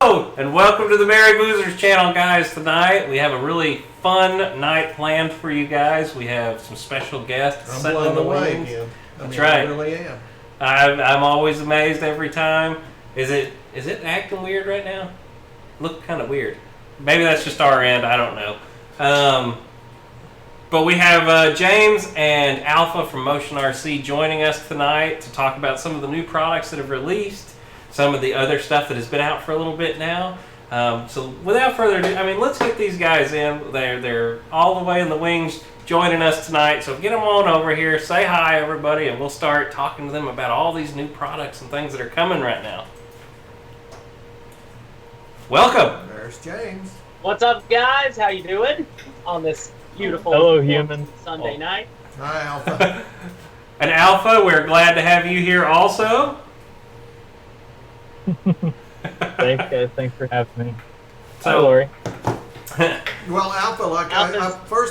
And welcome to the Merry Boozers channel, guys. Tonight we have a really fun night planned for you guys. We have some special guests sitting in the wings. That's right. I really am. I'm always amazed every time. Is it acting weird right now? Look kind of weird. Maybe that's just our end. I don't know. But we have James and Alpha from Motion RC joining us tonight to talk about some of the new products that have released, some of the other stuff that has been out for a little bit now. So without further ado, let's get these guys in. They're all the way in the wings joining us tonight. So get them on over here. Say hi, everybody, and we'll start talking to them about all these new products and things that are coming right now. Welcome. There's James. What's up, guys? How you doing on this beautiful Sunday night? Hi, Alpha. And Alpha, we're glad to have you here also. Thanks, guys. Thanks for having me. So, hi, Lori. Well, Alpha,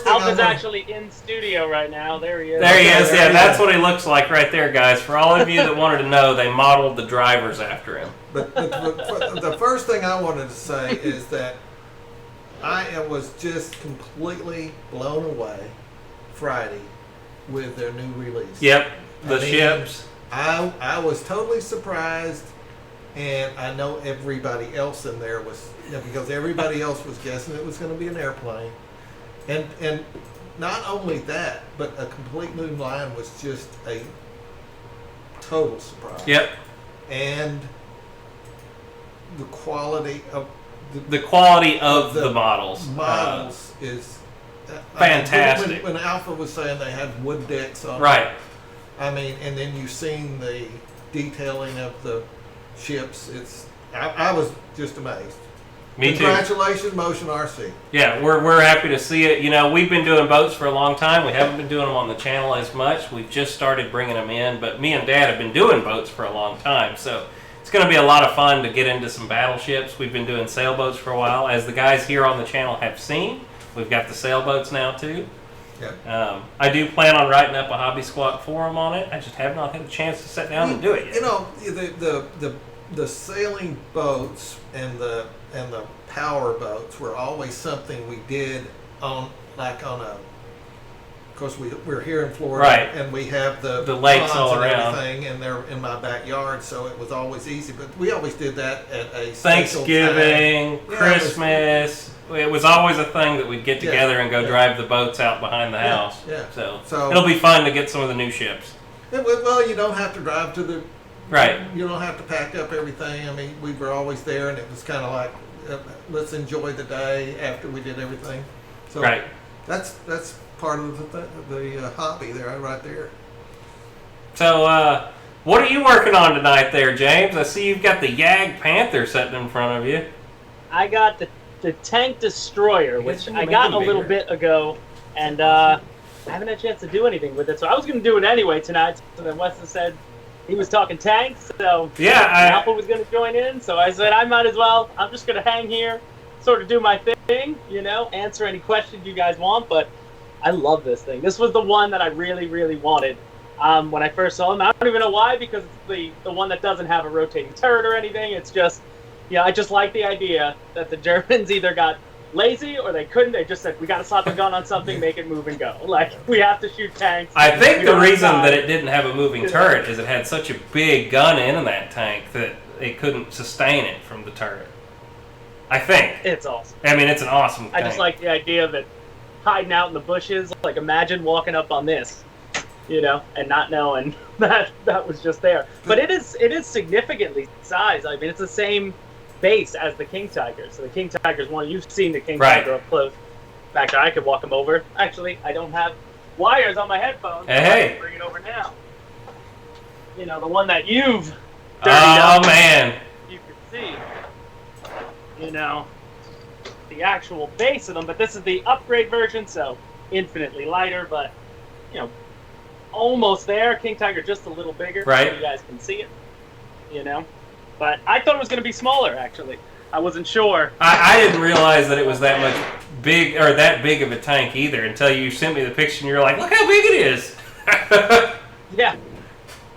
Alpha's actually in studio right now. There he is. There he is. Yeah, that's what he looks like right there, guys. For all of you that wanted to know, they modeled the drivers after him. But the first thing I wanted to say is that I was just completely blown away Friday with their new release. Yep, the ships. I was totally surprised, and I know everybody else in there was, because everybody else was guessing it was going to be an airplane. And not only that, but a complete new line was just a total surprise. Yep. And the quality of the models is fantastic. When Alpha was saying they had wood decks on, right? And then you've seen the detailing of the ships. I was just amazed. Me too. Congratulations, Motion RC. Yeah, we're happy to see it. We've been doing boats for a long time. We haven't been doing them on the channel as much. We've just started bringing them in, but me and Dad have been doing boats for a long time, so it's going to be a lot of fun to get into some battleships. We've been doing sailboats for a while. As the guys here on the channel have seen, we've got the sailboats now too. Yeah. I do plan on writing up a Hobby Squad forum on it. I just have not had a chance to sit down and do it yet. The sailing boats and the power boats were always something we did on a. Of course, we're here in Florida, right, and we have the lakes all and around, everything, and they're in my backyard, so it was always easy. But we always did that at a Thanksgiving, Christmas. It was always a thing that we'd get together and go drive the boats out behind the house. Yeah. So it'll be fun to get some of the new ships. Well, you don't have to drive to the. Right. You don't have to pack up everything. We were always there, and it was kind of like, let's enjoy the day after we did everything. So right. That's part of the hobby there, right there. So, what are you working on tonight there, James? I see you've got the Yag Panther sitting in front of you. I got the Tank Destroyer, which I got a little bit ago, and I haven't had a chance to do anything with it. So I was going to do it anyway tonight. So then Weston said he was talking tanks, so Alpha was going to join in. So I said I might as well. I'm just going to hang here, sort of do my thing, answer any questions you guys want. But I love this thing. This was the one that I really, really wanted when I first saw him. I don't even know why, because it's the one that doesn't have a rotating turret or anything. It's just, I just like the idea that the Germans either got lazy or they couldn't. They just said, we got to slap the gun on something, make it move and go. Like, we have to shoot tanks. I think the reason that it didn't have a moving turret is it had such a big gun in that tank that it couldn't sustain it from the turret. I think. It's awesome. It's an awesome tank. I just like the idea of it hiding out in the bushes. Like, imagine walking up on this, and not knowing that was just there. But it is significantly sized. It's the same base as the King Tiger. So the King Tiger's one. You've seen the King Tiger up close. In fact, I could walk him over. Actually, I don't have wires on my headphones. So I can bring it over now. The one that you've dirtied up. Man. You can see. The actual base of them, but this is the upgrade version, so infinitely lighter, but almost there. King Tiger just a little bigger, right? So you guys can see it, But I thought it was going to be smaller. Actually, I wasn't sure. I didn't realize that it was that much big or that big of a tank either until you sent me the picture and you're like, look how big it is. Yeah.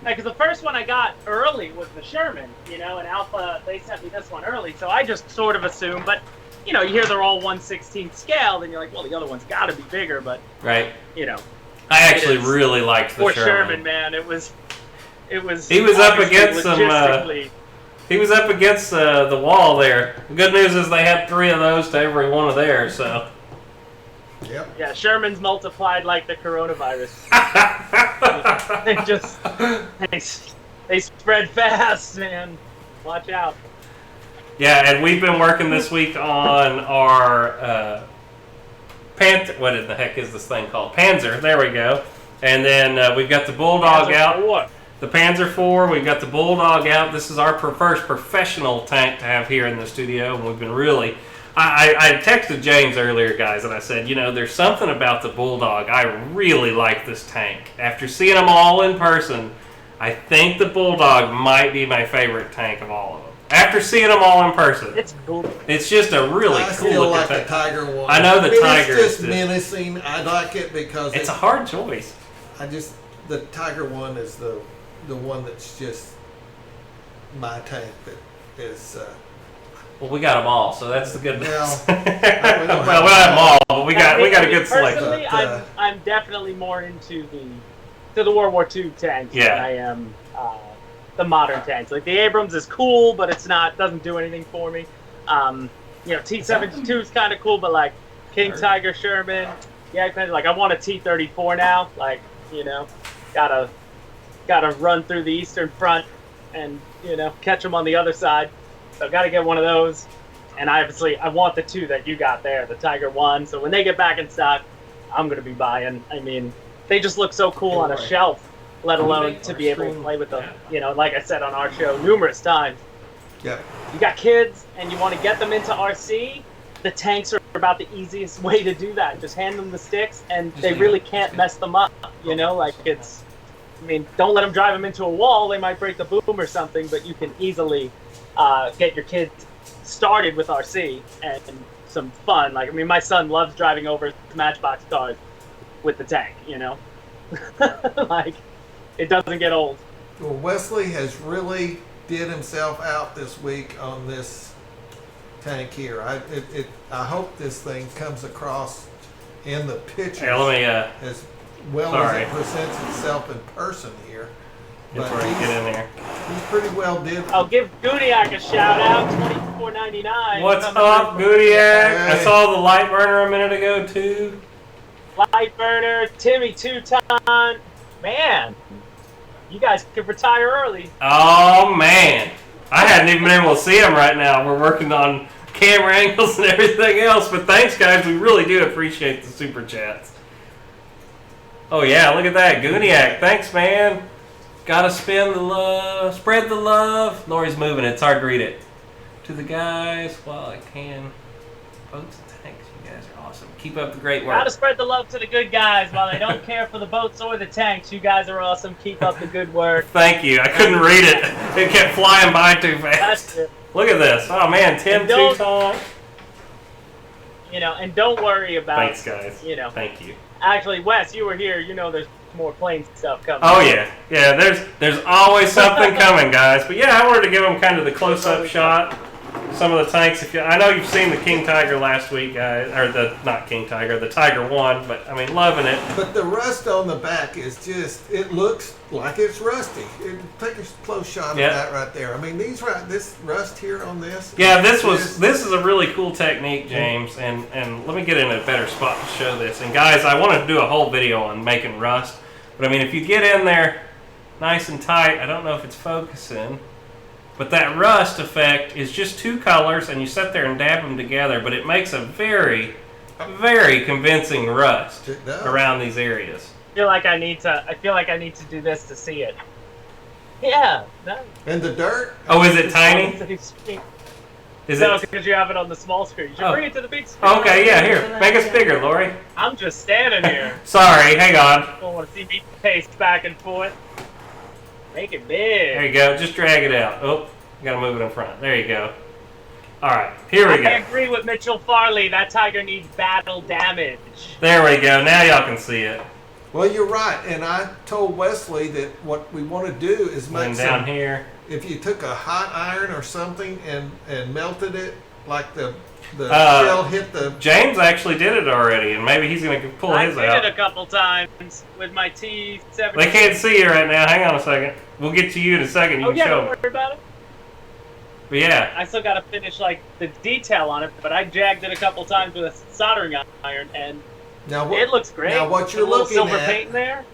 Because the first one I got early was the Sherman, and Alpha, they sent me this one early, so I just sort of assumed, but, you hear they're all 1/16 scale, then you're like, well, the other one's got to be bigger, but, Right. I actually really liked the Sherman, man, it was. He was up against some. He was up against the wall there. The good news is they had 3 of those to every one of theirs, so. Yep. Yeah, Sherman's multiplied like the coronavirus. they spread fast, man. Watch out. Yeah, and we've been working this week on our Panther. What in the heck is this thing called? Panzer. There we go. And then we've got the Bulldog out. 4. The Panzer 4. We've got the Bulldog out. This is our first professional tank to have here in the studio, and we've been really. I texted James earlier, guys, and I said, there's something about the Bulldog. I really like this tank. After seeing them all in person, I think the Bulldog might be my favorite tank of all of them. After seeing them all in person. It's cool. It's just a really cool looking like tank. The Tiger one. I know the Tiger is just menacing. I like it because it's a hard choice. The Tiger one is the one that's just my tank that is. Well, we got them all, so that's the good news. Well, we don't have them all, but we got a good selection. Personally, I'm definitely more into the World War II tanks than I am the modern tanks. Like the Abrams is cool, but doesn't do anything for me. T-72 is kind of cool, but like King Tiger, Sherman, like I want a T-34 now. Like gotta run through the Eastern Front and catch them on the other side. So I've got to get one of those, and I want the 2 that you got there, the Tiger 1. So when they get back in stock, I'm going to be buying. I mean, they just look so cool on a shelf, let alone to be able to play with them. Like I said on our show numerous times. Yeah. You got kids and you want to get them into RC, the tanks are about the easiest way to do that. Just hand them the sticks, and they really can't mess them up. Don't let them drive them into a wall. They might break the boom or something, but you can easily get your kids started with RC and some fun. Like, my son loves driving over Matchbox cars with the tank, Like, it doesn't get old. Well, Wesley has really did himself out this week on this tank here. I hope this thing comes across in the picture as well as it presents itself in person here. But get in there. He's pretty well did. I'll give Goodiac a shout out, $24.99. What's up, Goodiac? I saw the light burner a minute ago too. Light burner, Timmy Teuton. Man, you guys could retire early. Oh man, I hadn't even been able to see him right now. We're working on camera angles and everything else. But thanks, guys. We really do appreciate the super chats. Oh yeah, look at that, Gooniac. Thanks, man. Gotta spread the love. Lori's moving it. It's hard to read it. To the guys, while I can. Boats and tanks, you guys are awesome. Keep up the great work. Gotta spread the love to the good guys. While they don't care for the boats or the tanks, you guys are awesome. Keep up the good work. Thank you. I couldn't read it. It kept flying by too fast. Look at this. Oh man, Tim Teuton. And don't worry about. Thanks, guys. Thank you. Actually, Wes, you were here. There's more plane stuff coming. Oh yeah. There's always something coming, guys. But yeah, I wanted to give them kind of the close-up shot. Some of the tanks. I know you've seen the King Tiger last week, guys, or not King Tiger, the Tiger 1. But loving it. But the rust on the back is it looks like it's rusty. Take a close shot of that right there. This rust here on this. Yeah, this is a really cool technique, James, and let me get in a better spot to show this. And guys, I wanted to do a whole video on making rust, but if you get in there nice and tight, I don't know if it's focusing, but that rust effect is just 2 colors, and you sit there and dab them together, but it makes a very, very convincing rust around these areas. I feel like I need to do this to see it. Yeah. No. And the dirt? Oh, is it tiny? No, because you have it on the small screen. You should bring it to the big screen. Okay, yeah, here. Make us bigger, Lori. I'm just standing here. Sorry, hang on. Don't want to see me pace back and forth. Make it big. There you go. Just drag it out. Oh, you gotta move it in front. There you go. All right, here we go. I agree with Mitchell Farley. That Tiger needs battle damage. There we go. Now y'all can see it. Well, you're right, and I told Wesley that what we want to do is make And down some. here. If you took a hot iron or something and melted it, like the shell hit the. James actually did it already, and maybe he's going to pull I his did out. it a couple times with my T70. They can't see you right now. Hang on a second. We'll get to you in a second. You Oh can yeah, show don't them. worry about it. But yeah, I still got to finish like the detail on it, but I jagged it a couple times with a soldering iron, and Now it looks great. Now what you're a little looking silver at paint in there.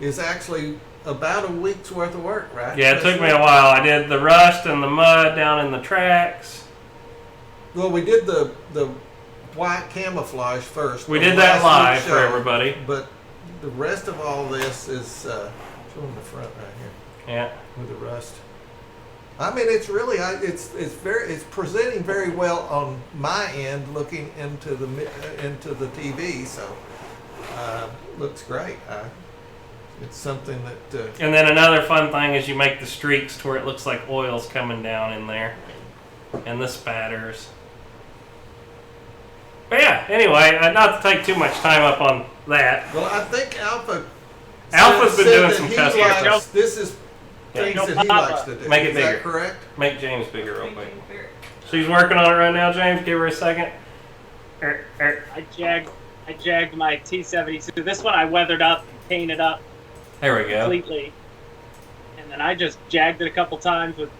is actually about a week's worth of work, right? yeah, it took me a while. I did the rust and the mud down in the tracks. Well, we did the white camouflage first. We on did that last live week's for show, everybody. But the rest of all this is showing the front right here Yeah. with the rust. I mean, it's really it's presenting very well on my end, looking into the TV. So looks great. It's something that. And then another fun thing is you make the streaks to where it looks like oil's coming down in there. And the spatters. But yeah, anyway, not to take too much time up on that. Well, I think Alpha's been said doing that some he custom likes- stuff. This is things Go that he Papa. likes to do. Make it Is bigger. that correct? Make James bigger real quick. She's working on it right now, James. Give her a second. I jagged my T72. This one I weathered up and painted up There we go. completely, and then I just jagged it a couple times with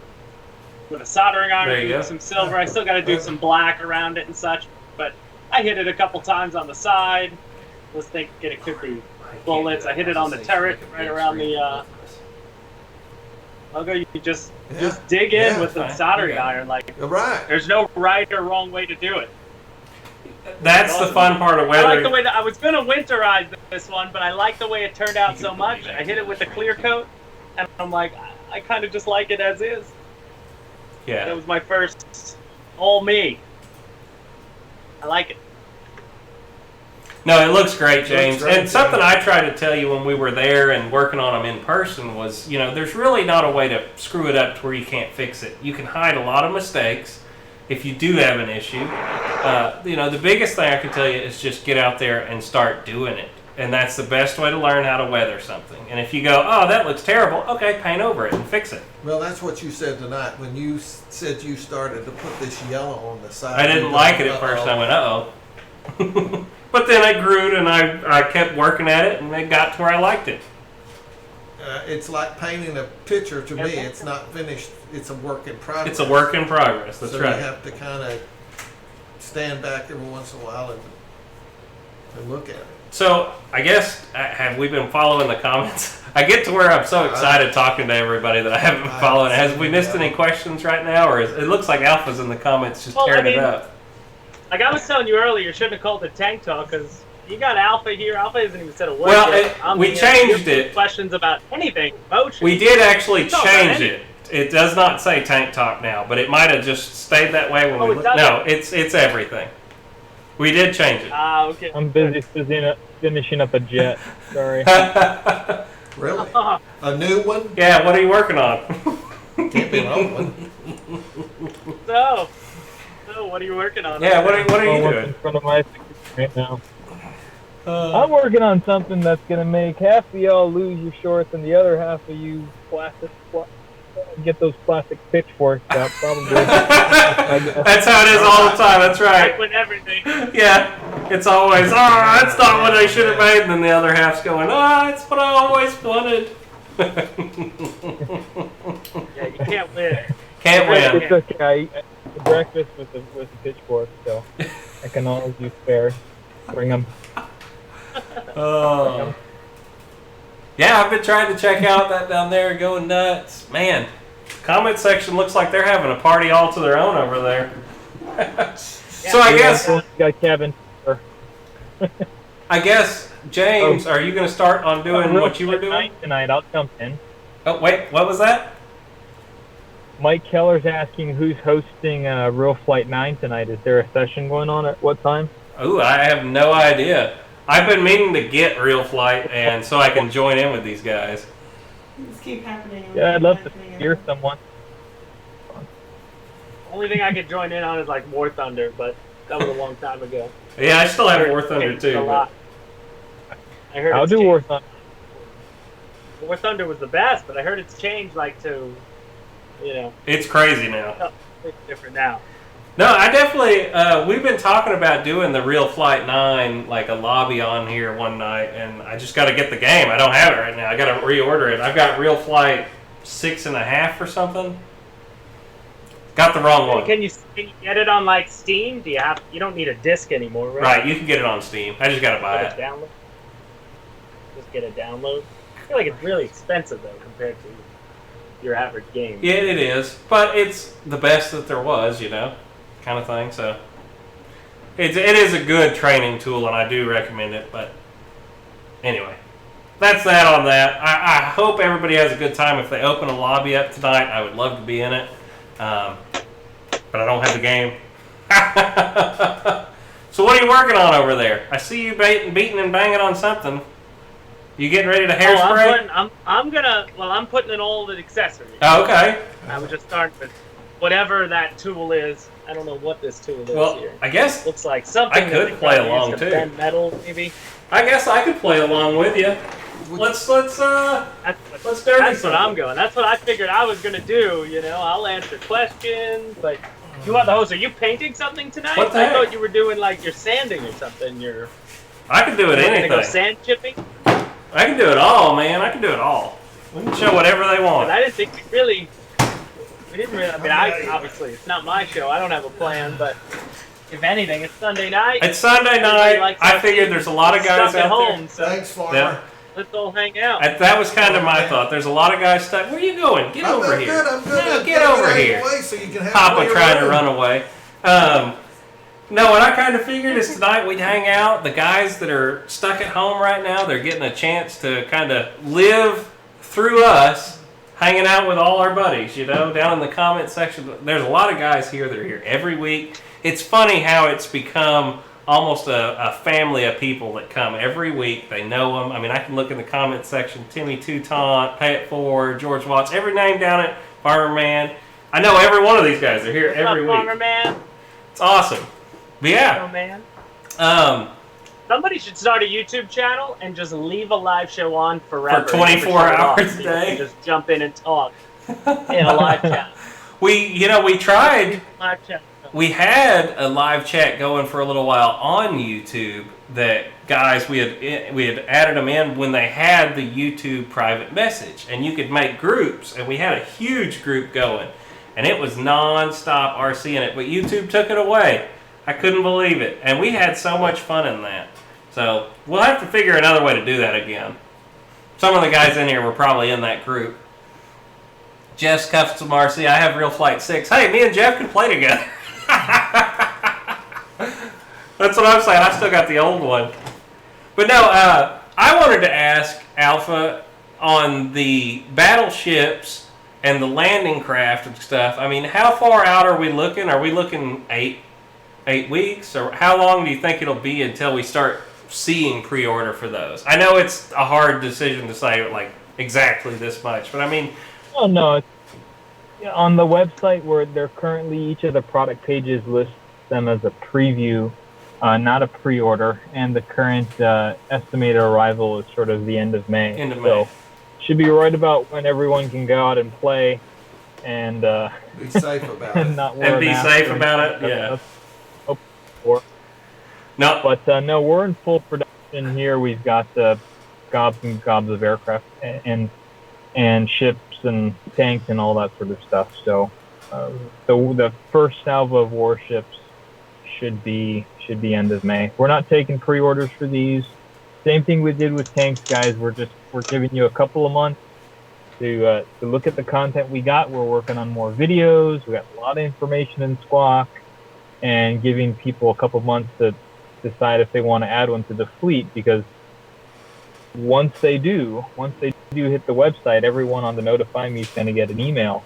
a soldering iron, There you go. some silver. I still got to do some black around it and such, but I hit it a couple times on the side. Was thinking it could be bullets. I hit it on the turret right around the logo. You just dig in Yeah, with the fine. soldering Yeah. iron. Like All right. there's no right or wrong way to do it. That's the fun part of I like weather. the way that I was gonna winterize this one, but I like the way it turned out so much. I hit it with the clear coat, and I'm like, I kind of just like it as is. That Yeah. was my first all me. I like it. No, it looks great, James. Looks great, And something James. I tried to tell you when we were there and working on them in person was, there's really not a way to screw it up to where you can't fix it. You can hide a lot of mistakes if you do have an issue. The biggest thing I can tell you is just get out there and start doing it. And that's the best way to learn how to weather something. And if you go, oh, that looks terrible, okay, paint over it and fix it. Well, that's what you said tonight when you said you started to put this yellow on the side. I didn't like it at first. I went, uh-oh. But then I grew and I kept working at it, and it got to where I liked it. It's like painting a picture to me. It's not finished. It's a work in progress. It's a work in progress. That's so right. you have to kind of stand back every once in a while and look at it. So, I guess, have we been following the comments? I get to where I'm so excited talking to everybody that I haven't been following. Has we missed any questions right now? Or it looks like Alpha's in the comments just tearing it up. Like I was telling you earlier, you shouldn't have called it Tank Talk because you got Alpha here. Alpha hasn't even said a word Well, yet. we changed it. Questions about anything, motion. We did actually Talk about change anything. it. It does not say Tank Talk now, but it might have just stayed that way when Oh, we it looked. doesn't? No, it's everything. We did change it. Ah, okay. I'm busy finishing up a jet. Sorry. Really? A new one? Yeah, what are you working on? Can't be an old one. So, what are you working on? Yeah, what are you I'm doing? in front of my screen right now. I'm working on something that's gonna make half of y'all lose your shorts and the other half of you get those plastic pitchforks out. Probably. That's how it is all the time. That's right. Like with everything. Yeah, it's always, that's not what I should have made, and then the other half's going, it's what I always wanted. Yeah, you can't win. Can't win. It's okay. I eat breakfast with the pitchfork, so I can always use spares. Bring them. Oh. Yeah, I've been trying to check out that down there, going nuts. Man, comment section looks like they're having a party all to their own over there. So I Got Kevin. James, are you going to start on doing what you were doing? Tonight, I'll jump in. Oh, wait, what was that? Mike Keller's asking who's hosting RealFlight 9 tonight. Is there a session going on at what time? Ooh, I have no idea. I've been meaning to get RealFlight, and so I can join in with these guys. Just keep happening. Yeah, I'd love to hear someone. Only thing I could join in on is like War Thunder, but that was a long time ago. Yeah, I still have War Thunder Changed too. a lot. I heard I'll it's do changed. War Thunder. War Thunder was the best, but I heard it's changed like to, you know, It's crazy now. it's different now. No, I definitely. We've been talking about doing the RealFlight 9, like a lobby on here one night, and I just got to get the game. I don't have it right now. I got to reorder it. I've got RealFlight 6.5 or something. Got the wrong one. Can you get it on like Steam? You don't need a disc anymore, right? Right, you can get it on Steam. I just got to buy it. Download. Just get a download. I feel like it's really expensive though compared to your average game. Yeah, it is, but it's the best that there was, kind of thing. So it is a good training tool, and I do recommend it. But anyway, that's that on that. I hope everybody has a good time. If they open a lobby up tonight, I would love to be in it, but I don't have the game. So what are you working on over there? I see you beating and banging on something. You getting ready to hairspray? I'm putting in all the accessories. Oh, okay. I would just start with whatever that tool is. I don't know what this tool is here. I guess looks like something. I could play along too. Bend metal, maybe. I guess I could play along with you. Let's That's what I'm going. That's what I figured I was gonna do. I'll answer questions, but you are the host. Are you painting something tonight? What the heck? I thought you were doing like you're sanding or something. I can do it anything. Gonna go sand chipping. I can do it all, man. I can do it all. We can show whatever they want. I didn't think we didn't really. I mean, obviously it's not my show. I don't have a plan, but if anything, it's Sunday night. It's Sunday night. I figured there's a lot of guys out home, there. so Thanks, Farmer. Yeah. let's all hang out. That was kind of my thought. There's a lot of guys stuck. Where are you going? Get over here. I'm good. No, get over here. So you can have Papa trying to run away. No, what I kind of figured is tonight we'd hang out. The guys that are stuck at home right now, they're getting a chance to kind of live through us, hanging out with all our buddies, down in the comment section. There's a lot of guys here that are here every week. It's funny how it's become almost a family of people that come every week. They know them. I mean, I can look in the comment section, Timmy Toutant, Pay It Forward, George Watts, every name down it, Farmer Man. I know every one of these guys are here every week. Farmer Man. It's awesome. But yeah. Oh, man. Somebody should start a YouTube channel and just leave a live show on forever. For 24 hours a day. Just jump in and talk in a live chat. We tried. Live chat. We had a live chat going for a little while on YouTube that guys, we had added them in when they had the YouTube private message. And you could make groups, and we had a huge group going. And it was non-stop RC in it, but YouTube took it away. I couldn't believe it. And we had so much fun in that. So we'll have to figure another way to do that again. Some of the guys in here were probably in that group. Jeff's Custom RC. I have RealFlight 6. Hey, me and Jeff can play together. That's what I'm saying. I still got the old one. But no, I wanted to ask Alpha on the battleships and the landing craft and stuff. I mean, how far out are we looking? Are we looking 8 weeks? Or how long do you think it'll be until we start seeing pre-order for those? I know it's a hard decision to say, like, exactly this much, but I mean... Oh, no. On the website where they're currently, each of the product pages lists them as a preview, not a pre-order, and the current estimated arrival is sort of the end of May. End of May. So, should be right about when everyone can go out and play and be safe about and it. not wear And be a mask safe about it, yeah. No, but no, we're in full production here. We've got gobs and gobs of aircraft and ships and tanks and all that sort of stuff. So the first salvo of warships should be end of May. We're not taking pre-orders for these. Same thing we did with tanks, guys. We're giving you a couple of months to look at the content we got. We're working on more videos. We got a lot of information in Squawk, and giving people a couple of months to decide if they want to add one to the fleet, because once they do hit the website, everyone on the Notify Me is going to get an email,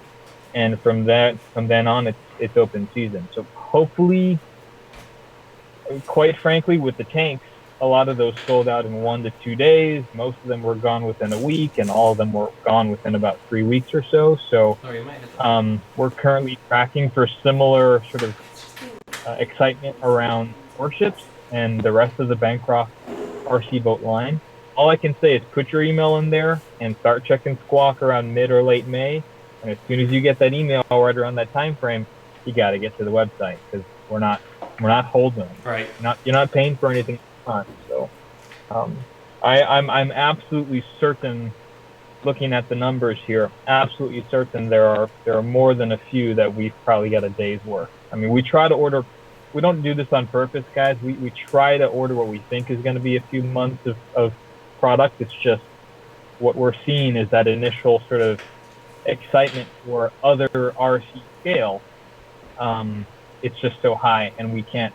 and from then on it's open season. So hopefully, quite frankly, with the tanks, a lot of those sold out in 1 to 2 days. Most of them were gone within a week, and all of them were gone within about 3 weeks or so. So we're currently tracking for similar sort of excitement around warships and the rest of the Bancroft RC boat line. all I can say is put your email in there and start checking Squawk around mid or late May. And as soon as you get that email right around that time frame, you got to get to the website because we're not holding them. Right. You're not paying for anything on. So I'm absolutely certain, looking at the numbers here, absolutely certain there are more than a few that we've probably got a day's worth. I mean, we try to order. We don't do this on purpose, guys. We try to order what we think is going to be a few months of product. It's just what we're seeing is that initial sort of excitement for other RC scale. It's just so high, and we can't,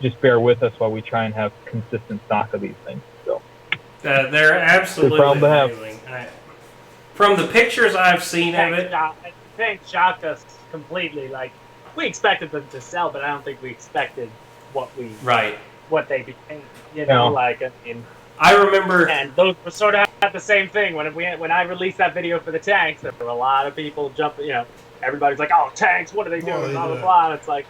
just bear with us while we try and have consistent stock of these things. So they're absolutely amazing. From the pictures I've seen of it, I think shocked us completely. Like, we expected them to sell, but I don't think we expected what they became. I remember, and those were sort of had the same thing when I released that video for the tanks. There were a lot of people jumping. Everybody's like, "Oh, tanks! What are they doing?" Blah blah blah. And it's like,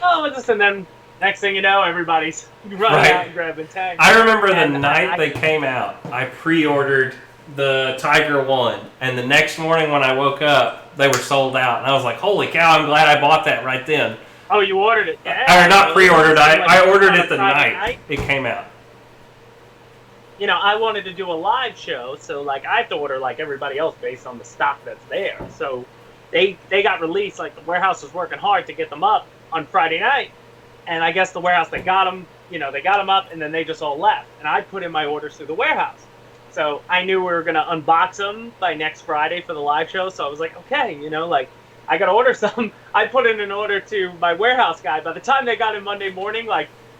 "Oh, this," and then next thing you know, everybody's running out and grabbing tanks. I remember the night they came out, I pre-ordered the Tiger 1, and the next morning when I woke up, they were sold out, and I was like, "Holy cow! I'm glad I bought that right then." Oh, you ordered it? Yeah. Or not pre-ordered. I ordered it the night it came out. I wanted to do a live show, so I have to order like everybody else based on the stock that's there. So they got released. Like, the warehouse was working hard to get them up on Friday night, and I guess the warehouse they got them up, and then they just all left. And I put in my orders through the warehouse, so I knew we were gonna unbox them by next Friday for the live show. So I was like, okay, I gotta order some. I put in an order to my warehouse guy. By the time they got in Monday morning,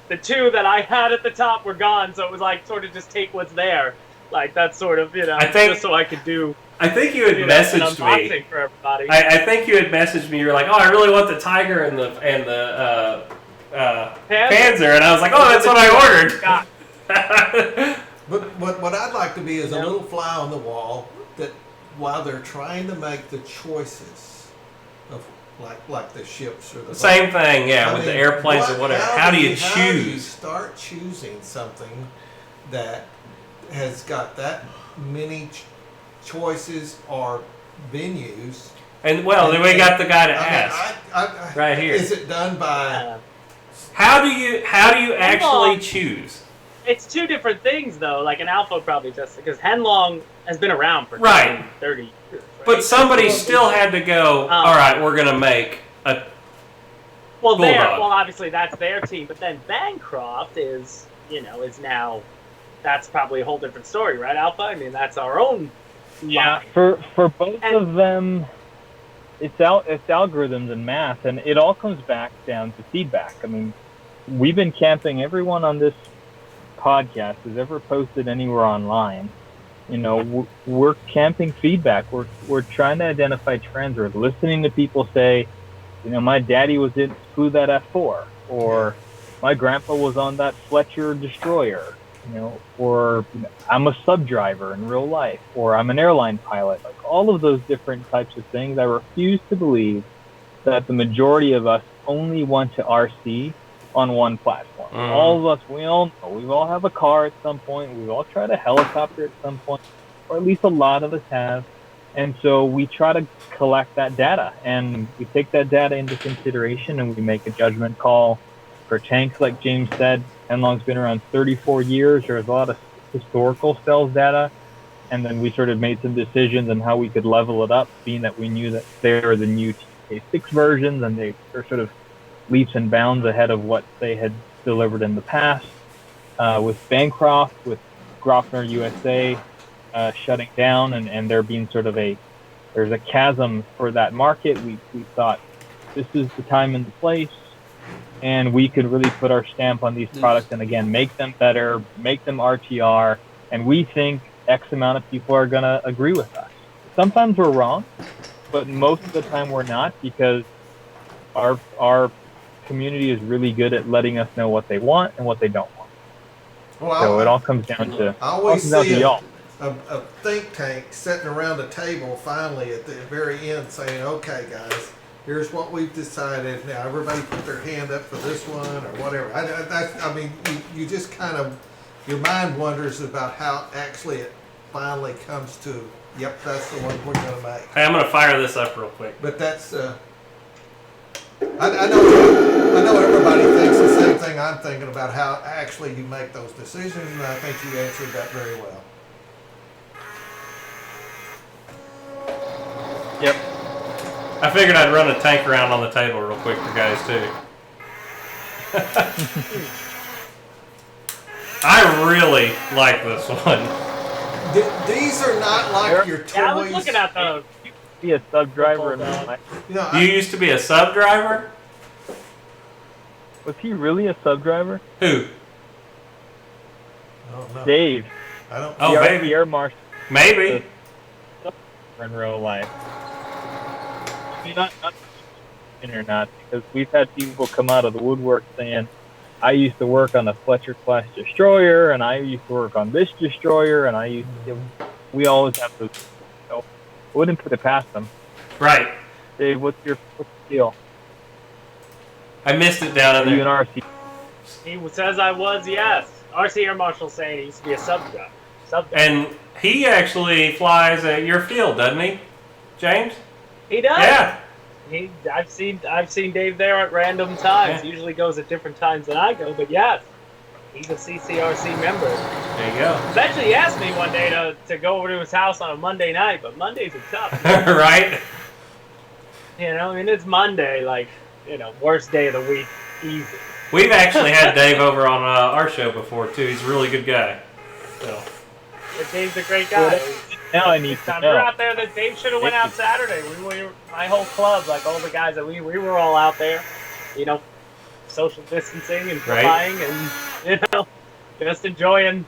the two that I had at the top were gone, so it was sort of just take what's there. That's sort of, I think, just so I could do. I think you had messaged me. For everybody. I think you had messaged me. You were like, "Oh, I really want the Tiger and the Panzer," and I was like, "Oh, that's what I ordered." But what I'd like to be is a little fly on the wall that while they're trying to make the choices of like the ships or the same thing, with the airplanes or whatever. How do you choose? How do you start choosing something that has got that many choices or venues? And then we got the guy to ask right here. Is it done by? How do you actually choose? It's two different things, though. Like an Alpha probably just because Henlong has been around for 30 years. Right? But somebody still had to go, all right, we're going to make a Bulldog. Obviously that's their team. But then Bancroft is now, that's probably a whole different story, right, Alpha? I mean, that's our own line. For both of them, it's algorithms and math, and it all comes back down to feedback. I mean, we've been camping. Everyone on this podcast has ever posted anywhere online. We're camping feedback. We're trying to identify trends. We're listening to people say, my daddy flew that F4, or my grandpa was on that Fletcher destroyer, or I'm a sub driver in real life, or I'm an airline pilot. Like all of those different types of things. I refuse to believe that the majority of us only want to RC on one platform. All of us, we all know, we all have a car at some point. We've all tried a helicopter at some point, or at least a lot of us have. And so we try to collect that data, and we take that data into consideration, and we make a judgment call. For tanks, like James said, Henlong's been around 34 years. There's a lot of historical sales data, and then we sort of made some decisions on how we could level it up, being that we knew that they were the new TK6 versions, and they're sort of leaps and bounds ahead of what they had delivered in the past. With Bancroft, with Grofner USA shutting down, and there being sort of there's a chasm for that market, we thought this is the time and the place, and we could really put our stamp on these products and again make them better, make them RTR, and we think X amount of people are going to agree with us. Sometimes we're wrong, but most of the time we're not, because our community is really good at letting us know what they want and what they don't want. So it all comes down to I always see y'all. A think tank sitting around a table finally at the very end saying, okay guys, here's what we've decided. Now everybody put their hand up for this one or whatever. You just kind of your mind wanders about how actually it finally comes to, yep, that's the one we're going to make. Hey, I'm gonna fire this up real quick. But that's, I know everybody thinks the same thing I'm thinking about how actually you make those decisions, and I think you answered that very well. Yep. I figured I'd run a tank around on the table real quick for guys too. I really like this one. These are not like your toys. Yeah, I was looking at those. Be a sub driver in my You know, You used to be a sub driver? Was he really a sub driver? Who? I don't know. Dave. I don't. Oh, the maybe. air marshal Maybe. in real life. I mean, not or not, because we've had people come out of the woodwork saying, I used to work on a Fletcher class destroyer, and I used to work on this destroyer, and I used to. We always have to. I wouldn't put it past them. Right. Dave, what's the deal? I missed it down in Are you an there. RC? He says I was, yes. RC Air Marshal saying he used to be a sub driver. And he actually flies at your field, doesn't he, James? He does. Yeah. I've seen Dave there at random times. Yeah. He usually goes at different times than I go, but yes, he's a CCRC member. There you go. Eventually, he asked me one day to go over to his house on a Monday night, but Mondays are tough. Right? You know, I mean, it's Monday, like, you know, worst day of the week, easy. We've actually had Dave over on our show before, too. He's a really good guy. So. But Dave's a great guy. Well, now I need to We know. were out there that Dave should have went out Saturday. My whole club, like all the guys that we were all out there, you know, social distancing and flying and, you know, just enjoying,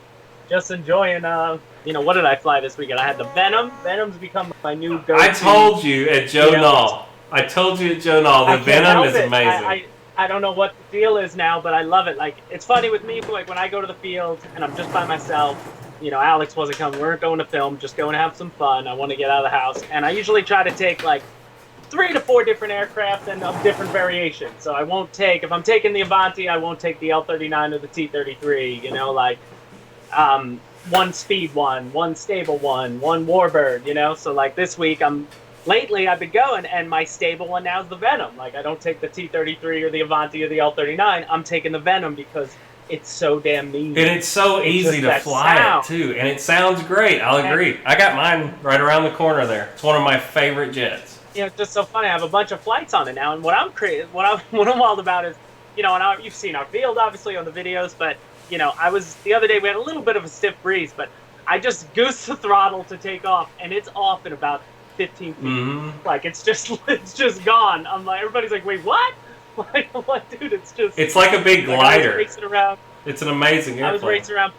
you know, what did I fly this weekend? I had the Venom. Venom's become my new go-to. I told you at Joe Nall. I told you at Joe Nall, I the can't Venom help is it. amazing. I don't know what the deal is now, but I love it. Like, it's funny with me, like, when I go to the field and I'm just by myself, you know, Alex wasn't coming. We weren't going to film, just going to have some fun. I want to get out of the house. And I usually try to take, like, 3 to 4 different aircraft and of different variations. So I won't take, if I'm taking the Avanti, I won't take the L-39 or the T-33, you know, like, one speed one stable one warbird, you know? So, like, this week, lately I've been going, and my stable one now is the Venom. Like, I don't take the T-33 or the Avanti or the L-39. I'm taking the Venom because it's so damn mean. And it's so easy to fly sound. it, too. And it sounds great. I'll agree. I got mine right around the corner there. It's one of my favorite jets. You know, it's just so funny. I have a bunch of flights on it now, and what I'm wild about is, you know, and you've seen our field, obviously, on the videos, but, you know, the other day we had a little bit of a stiff breeze, but I just goosed the throttle to take off, and it's off in about 15 feet. Mm-hmm. Like, it's just gone. I'm like, everybody's like, wait, what? Like, I'm like, dude, it's just... It's like a big glider. I was racing around. It's an amazing airplane. I was racing around.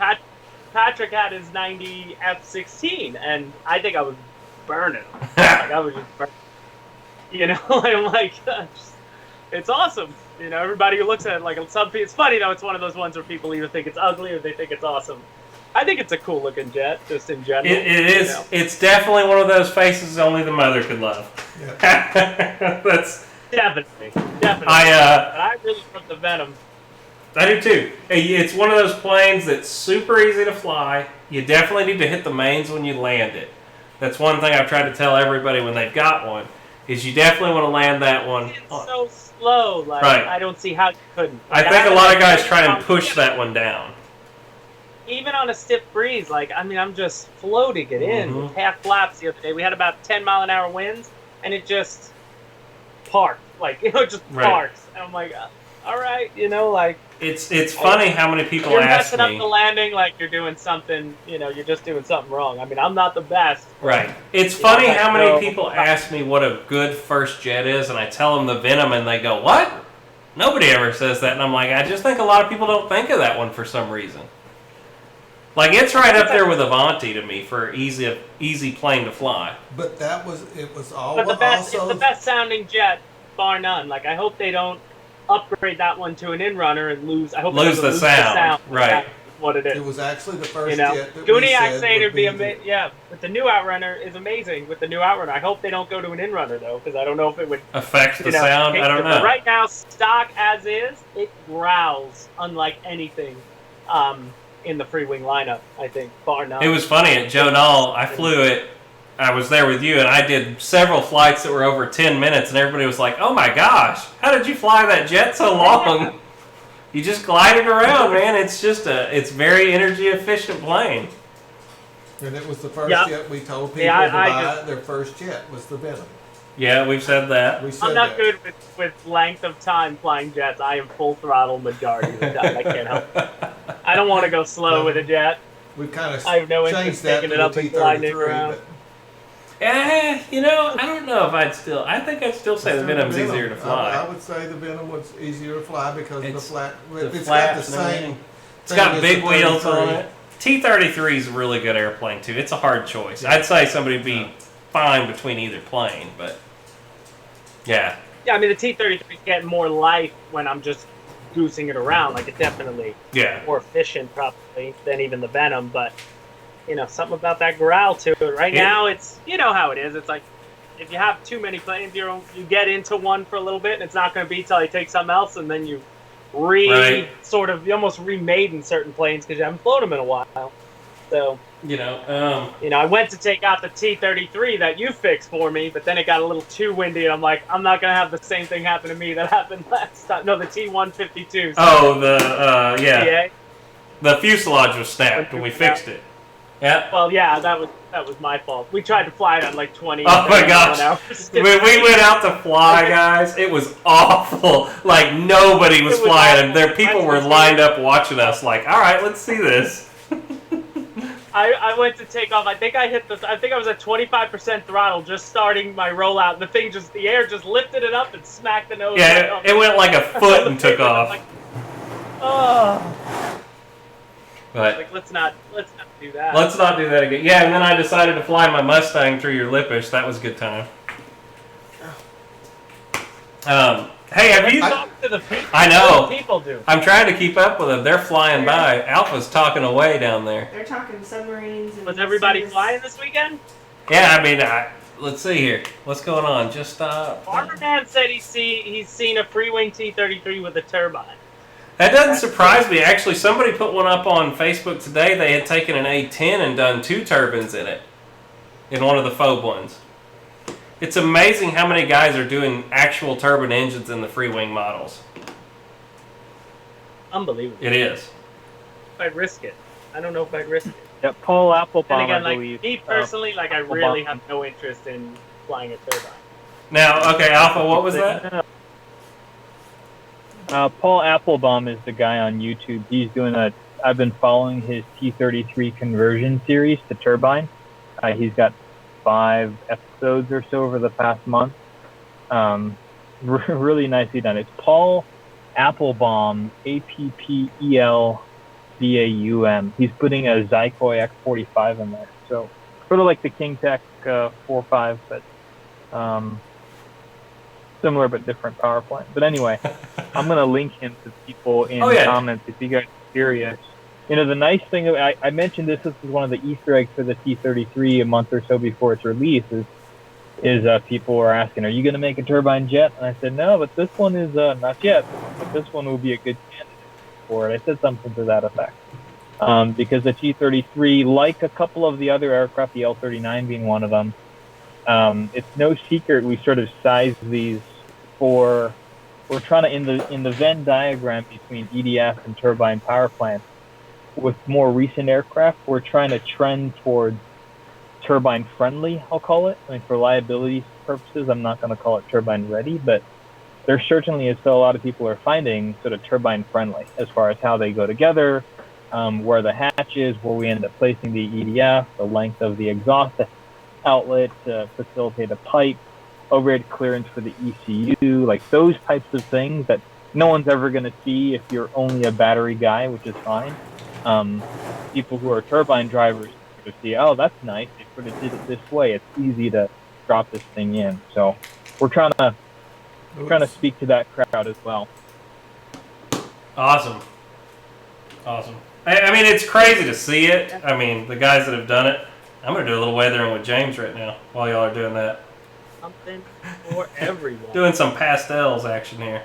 Patrick had his 90 F-16, and I think I was burning him. Like, I was just burning. You know, I'm like, it's awesome. You know, everybody who looks at it, like, it's funny, though. It's one of those ones where people either think it's ugly or they think it's awesome. I think it's a cool-looking jet, just in general. It is. You know? It's definitely one of those faces only the mother could love. Yeah. That's... Definitely. I But I really love the Venom. I do too. It's one of those planes that's super easy to fly. You definitely need to hit the mains when you land it. That's one thing I've tried to tell everybody when they've got one, is you definitely want to land that one. It's so slow. Like, Right. I don't see how you couldn't. I Like, think a haven't lot of had guys try and push that one down. Even on a stiff breeze, like, I mean, I'm just floating it in with Mhm. half flaps the other day. We had about 10-mile-an-hour winds, and it just parked. Like, you know, it just Right. parks. And I'm like, all right, you know, like... It's funny how many people You're ask messing up me. the landing like you're doing something, you know, you're just doing something wrong. I mean, I'm not the best. Right. It's Yeah, funny like, how many no. people ask me what a good first jet is, and I tell them the Venom, and they go, "What? Nobody ever says that." And I'm like, I just think a lot of people don't think of that one for some reason. Like, it's right up there with Avanti to me for easy plane to fly. But it was all But it's also the best sounding jet, bar none. Like, I hope they don't upgrade that one to an in-runner and lose. I hope it Lose doesn't the lose sound, right. That's what it is. it was actually the first You know, jet that we Gooniac said saying would it'd be the- amazing. Yeah, but the new Outrunner is amazing. With the new Outrunner, I hope they don't go to an in-runner though, because I don't know if it would Affects the you know, sound? I change don't it. But know. right now, stock as is, it growls unlike anything. in the free wing lineup. I think bar none. It was funny at Joe Nall. I flew it. I was there with you, and I did several flights that were over 10 minutes, and everybody was like, "Oh my gosh, how did you fly that jet so long?" You just glide it around, man. It's it's very energy efficient plane. And it was the first jet we told people Yeah, to buy. Their first jet was the Venom. Yeah, we've said that. We said I'm not that. good with length of time flying jets. I am full throttle majority of the time. I can't help it. I don't want to go slow with a jet. We've kind of I have no interest changed in that picking to it the up and gliding it T-33. around. but- I don't know if I think I'd still say the Venom's easier to I fly. would say the Venom was easier to fly because It's it's got the the flaps and same. everything. It's thing got as big the wheels 33. on it. T-33 is a really good airplane too. It's a hard choice. I'd say somebody would be fine between either plane, but yeah. Yeah, I mean the T-33 is getting more life when I'm just goosing it around. Like it's definitely Yeah. more efficient probably than even the Venom, but something about that growl to it. Right now, it's how it is. It's like if you have too many planes, you get into one for a little bit, and it's not going to be till you take something else, and then you you almost remade in certain planes because you haven't flown them in a while. So I went to take out the T-33 that you fixed for me, but then it got a little too windy, and I'm like, I'm not going to have the same thing happen to me that happened last time. No, the T-152. Oh, yeah. yeah. The fuselage was snapped when we fixed it. Yeah. Well, yeah, that was my fault. We tried to fly it at like 20. Oh my gosh! When we went out to fly, guys, it was awful. Like nobody was flying, and there people were lined up watching us. Like, all right, let's see this. I went to take off. I think I was at 25% throttle, just starting my rollout. And the air just lifted it up and smacked the nose. Yeah, it went like a foot and took off. Like, oh. But Like let's not do that. let's not do that again. Yeah, and then I decided to fly my Mustang through your Lippish. That was a good time. Hey, have you? Talk to the people. I know. What do people do. I'm trying to keep up with them. They're flying by. Alpha's talking away down there. They're talking submarines. And Was everybody service- flying this weekend? Yeah, I mean, let's see here. What's going on? Just Farmerman said he's seen a free wing T-33 with a turbine. That doesn't surprise me. Actually, somebody put one up on Facebook today. They had taken an A10 and done 2 turbines in it, in one of the faux ones. It's amazing how many guys are doing actual turbine engines in the free wing models. Unbelievable. It is. If I'd risk it. I don't know if I'd risk it. Yeah, Paul Applebaum, And again, I like believe. me personally, I really Applebaum. have no interest in flying a turbine. Now, okay, Alpha, what was that? Paul Applebaum is the guy on YouTube. He's doing I've been following his T-33 conversion series to turbine. He's got 5 episodes or so over the past month. Really nicely done. It's Paul Applebaum, Appelbaum. He's putting a Zyko X45 in there. So sort of like the King Tech 4.5, but similar but different power plant. But anyway, I'm going to link him to people in comments if you guys are curious. The nice thing, I mentioned this is one of the Easter eggs for the T-33 a month or so before its release, is people were asking, are you going to make a turbine jet? And I said, no, but this one is not yet. But this one will be a good candidate for it. I said something to that effect. Because the T-33, like a couple of the other aircraft, the L-39 being one of them, it's no secret we sort of size these for. We're trying to in the Venn diagram between EDF and turbine power plants. With more recent aircraft, we're trying to trend towards turbine friendly. I'll call it. I mean, for liability purposes, I'm not going to call it turbine ready, but there certainly is still a lot of people are finding sort of turbine friendly as far as how they go together, where the hatch is, where we end up placing the EDF, the length of the exhaust outlet to facilitate a pipe, overhead clearance for the ECU, like those types of things that no one's ever going to see if you're only a battery guy, which is fine. People who are turbine drivers sort of see, oh, that's nice. They sort of did it this way. It's easy to drop this thing in. So we're trying to speak to that crowd as well. Awesome. I mean, it's crazy to see it. I mean, the guys that have done it. I'm going to do a little weathering with James right now while y'all are doing that. Something for everyone. Doing some pastels action here.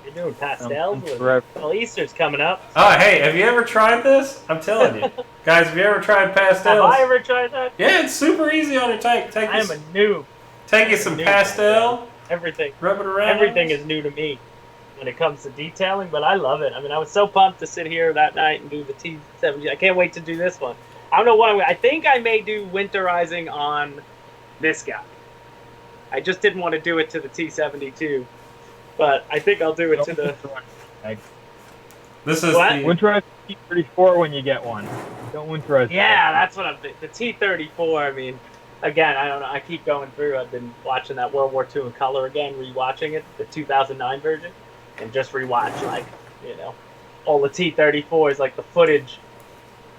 You're doing pastels with forever. well, Easter's coming up. Oh, hey, have you ever tried this? I'm telling you. Guys, have you ever tried pastels? Have I ever tried that? Yeah, it's super easy on your tank. I am a noob. Take you some pastel, Everything. rub it around. Everything is new to me when it comes to detailing, but I love it. I mean, I was so pumped to sit here that night and do the T70. I can't wait to do this one. I don't know what I think I may do winterizing on this guy. I just didn't want to do it to the T72, but I think I'll do it to the. This is What? the Winterize T34 when you get one. Don't winterize. Yeah, that's what I'm thinking. The T34, I mean, again, I don't know. I keep going through. I've been watching that World War II in color again, rewatching it, the 2009 version, and just rewatch, like, all the T34s, like the footage.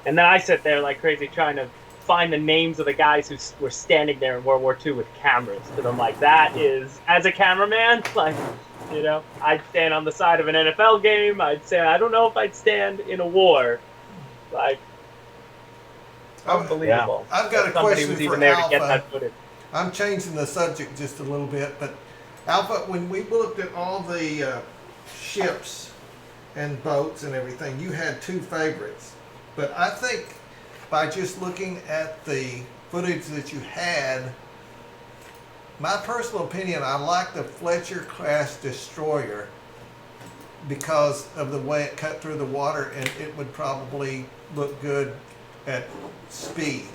And then I sit there like crazy trying to find the names of the guys who were standing there in World War II with cameras. Because I'm like, that is, as a cameraman, like, I'd stand on the side of an NFL game. I don't know if I'd stand in a war. Like, unbelievable. I've got a somebody question was for even there to get Alpha. that footage. I'm changing the subject just a little bit, but Alpha, when we looked at all the ships and boats and everything, you had two favorites. But I think by just looking at the footage that you had, my personal opinion, I like the Fletcher class destroyer because of the way it cut through the water, and it would probably look good at speed.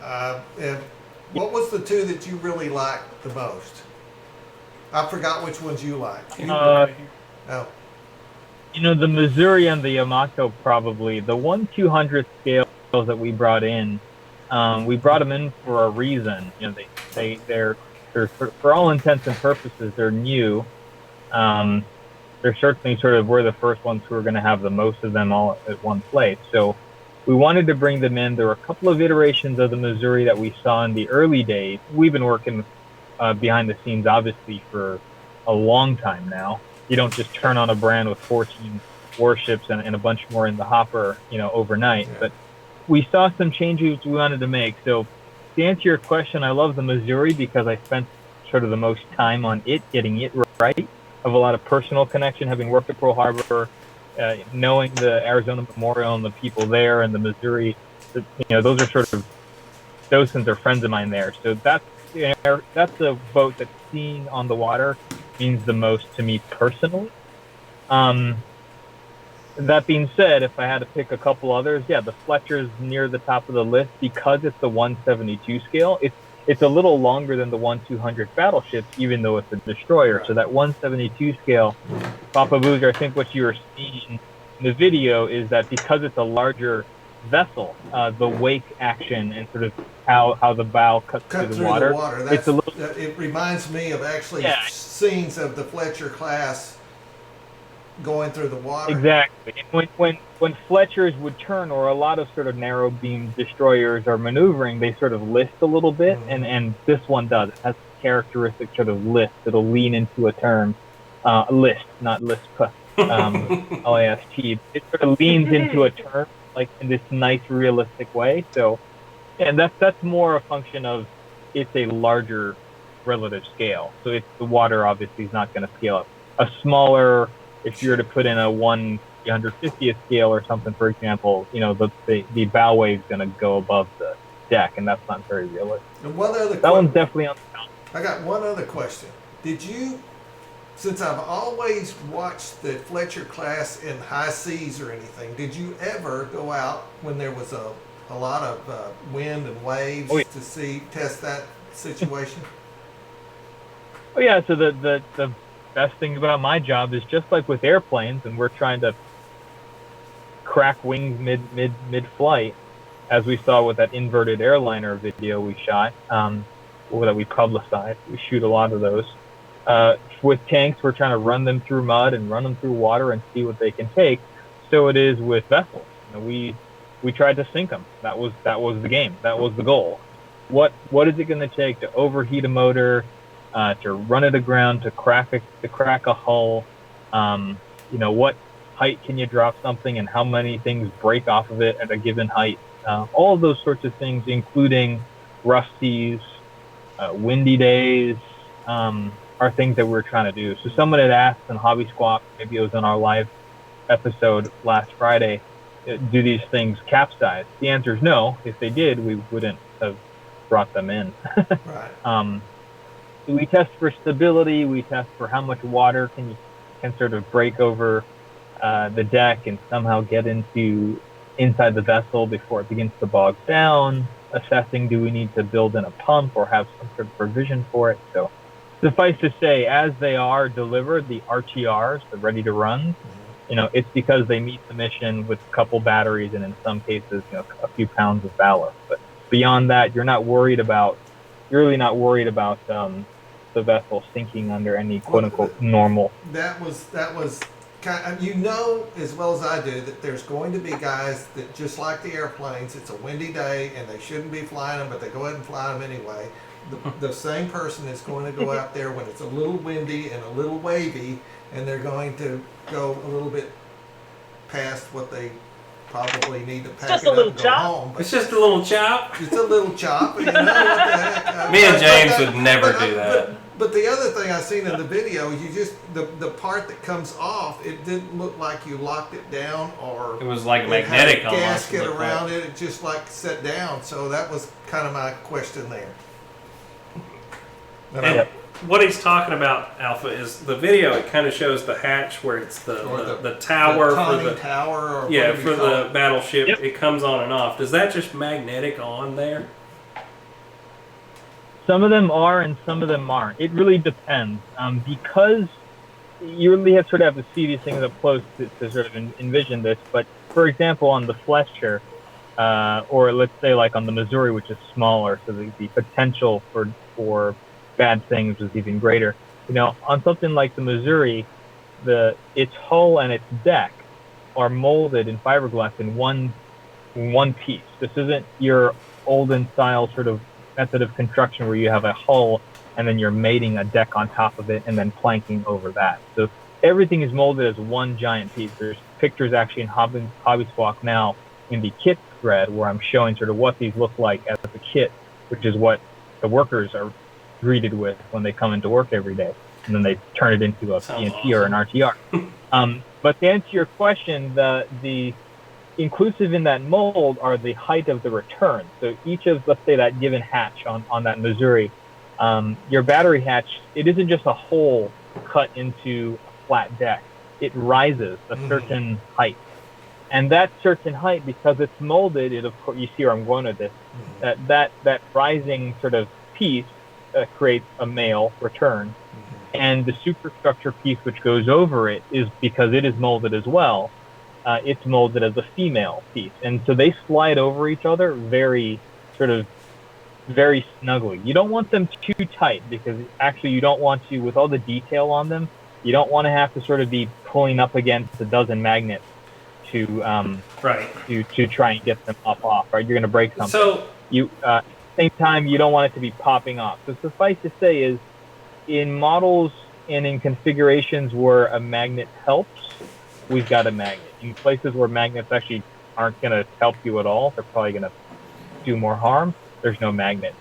What was the two that you really liked the most? I forgot which ones you liked. Oh. The Missouri and the Yamato probably. The 1/200th scales that we brought in, we brought them in for a reason. They're for all intents and purposes, they're new. They're certainly we're the first ones who are going to have the most of them all at one place. So we wanted to bring them in. There were a couple of iterations of the Missouri that we saw in the early days. We've been working behind the scenes, obviously, for a long time now. You don't just turn on a brand with 14 warships and a bunch more in the hopper, overnight. Yeah. But we saw some changes we wanted to make. So to answer your question, I love the Missouri because I spent sort of the most time on it, getting it right. I have a lot of personal connection, having worked at Pearl Harbor, knowing the Arizona Memorial and the people there, and the Missouri. Those are docents or friends of mine there. So that's a boat that's seen on the water means the most to me personally. That being said, if I had to pick a couple others, the Fletcher's near the top of the list because it's the 172 scale. It's a little longer than the 1/200 battleships, even though it's a destroyer. So that 172 scale, Papa Boozer, I think what you were seeing in the video is that because it's a larger vessel, the wake action and sort of how the bow cuts through the water. It's a little. It reminds me of scenes of the Fletcher class going through the water. Exactly. And when Fletchers would turn, or a lot of sort of narrow beam destroyers are maneuvering, they sort of list a little bit, and this one does. It has characteristic sort of list. It'll lean into a turn. List, not lisp. LAST. It sort of leans into a turn, like in this nice, realistic way. So, and that's more a function of it's a larger relative scale. So the water obviously is not going to scale up. A smaller, if you were to put in a 1/350th scale or something, for example, the bow wave's going to go above the deck, and that's not very realistic. And one other that one's definitely on the top. I got one other question. Did you, since I've always watched the Fletcher class in high seas or anything, did you ever go out when there was a lot of wind and waves to test that situation? Oh yeah, so the best thing about my job is just like with airplanes, and we're trying to crack wings mid-flight, as we saw with that inverted airliner video we shot, or that we publicized. We shoot a lot of those. With tanks, we're trying to run them through mud and run them through water and see what they can take. So it is with vessels. We tried to sink them. That was the game. That was the goal. What is it going to take to overheat a motor, to run it aground, to crack a hull? What height can you drop something, and how many things break off of it at a given height? All of those sorts of things, including rough seas, windy days. are things that we're trying to do. So someone had asked in Hobby Squawk, maybe it was on our live episode last Friday, do these things capsize? The answer is no. If they did, we wouldn't have brought them in. Right. We test for stability. We test for how much water can sort of break over the deck and somehow get inside the vessel before it begins to bog down. Assessing, do we need to build in a pump or have some sort of provision for it? So suffice to say, as they are delivered, the RTRs, the ready to run, it's because they meet the mission with a couple batteries and in some cases, a few pounds of ballast. But beyond that, you're really not worried about the vessel sinking under any quote unquote normal. That was kind of, as well as I do, that there's going to be guys that, just like the airplanes, it's a windy day and they shouldn't be flying them, but they go ahead and fly them anyway. The same person is going to go out there when it's a little windy and a little wavy, and they're going to go a little bit past what they probably need to pack Just it a up little and go chop. home. But It's just a little chop. it's a little chop. What the heck? Me and James would never do that. But the other thing I seen in the video, the part that comes off, it didn't look like you locked it down or It was like it magnetic had a almost. gasket looked around like. it. It just like set down. So that was kind of my question there. And And what he's talking about, Alpha, is the video. It kind of shows the hatch where it's the tower the for conning the tower, or yeah whatever for you call the it. battleship. Yep. It comes on and off. Does that just magnetic on there? Some of them are and some of them aren't. It really depends. Because you really have to see these things up close to sort of envision this. But for example, on the Fletcher, or let's say like on the Missouri, which is smaller, so the potential for bad things was even greater. On something like the Missouri, its hull and its deck are molded in fiberglass in one piece. This isn't your olden style sort of method of construction where you have a hull and then you're mating a deck on top of it and then planking over that. So everything is molded as one giant piece. There's pictures actually in Hobby Squawk now in the kit thread where I'm showing sort of what these look like as a kit, which is what the workers are greeted with when they come into work every day. And then they turn it into a Sounds PNT or an RTR. But to answer your question, the inclusive in that mold are the height of the return. So each of, let's say, that given hatch on that Missouri, your battery hatch, it isn't just a hole cut into a flat deck. It rises a certain height. And that certain height, because it's molded, of course, you see where I'm going with this, that rising sort of piece creates a male return. And the superstructure piece which goes over it is, because it is molded as well, it's molded as a female piece. And so they slide over each other very snugly. You don't want them too tight because actually you don't want to, with all the detail on them, you don't want to have to sort of be pulling up against a dozen magnets to try and get them off, right? You're going to break something. So At the same time, you don't want it to be popping off. So suffice to say is, in models and in configurations where a magnet helps, we've got a magnet. In places where magnets actually aren't going to help you at all, they're probably going to do more harm, there's no magnet.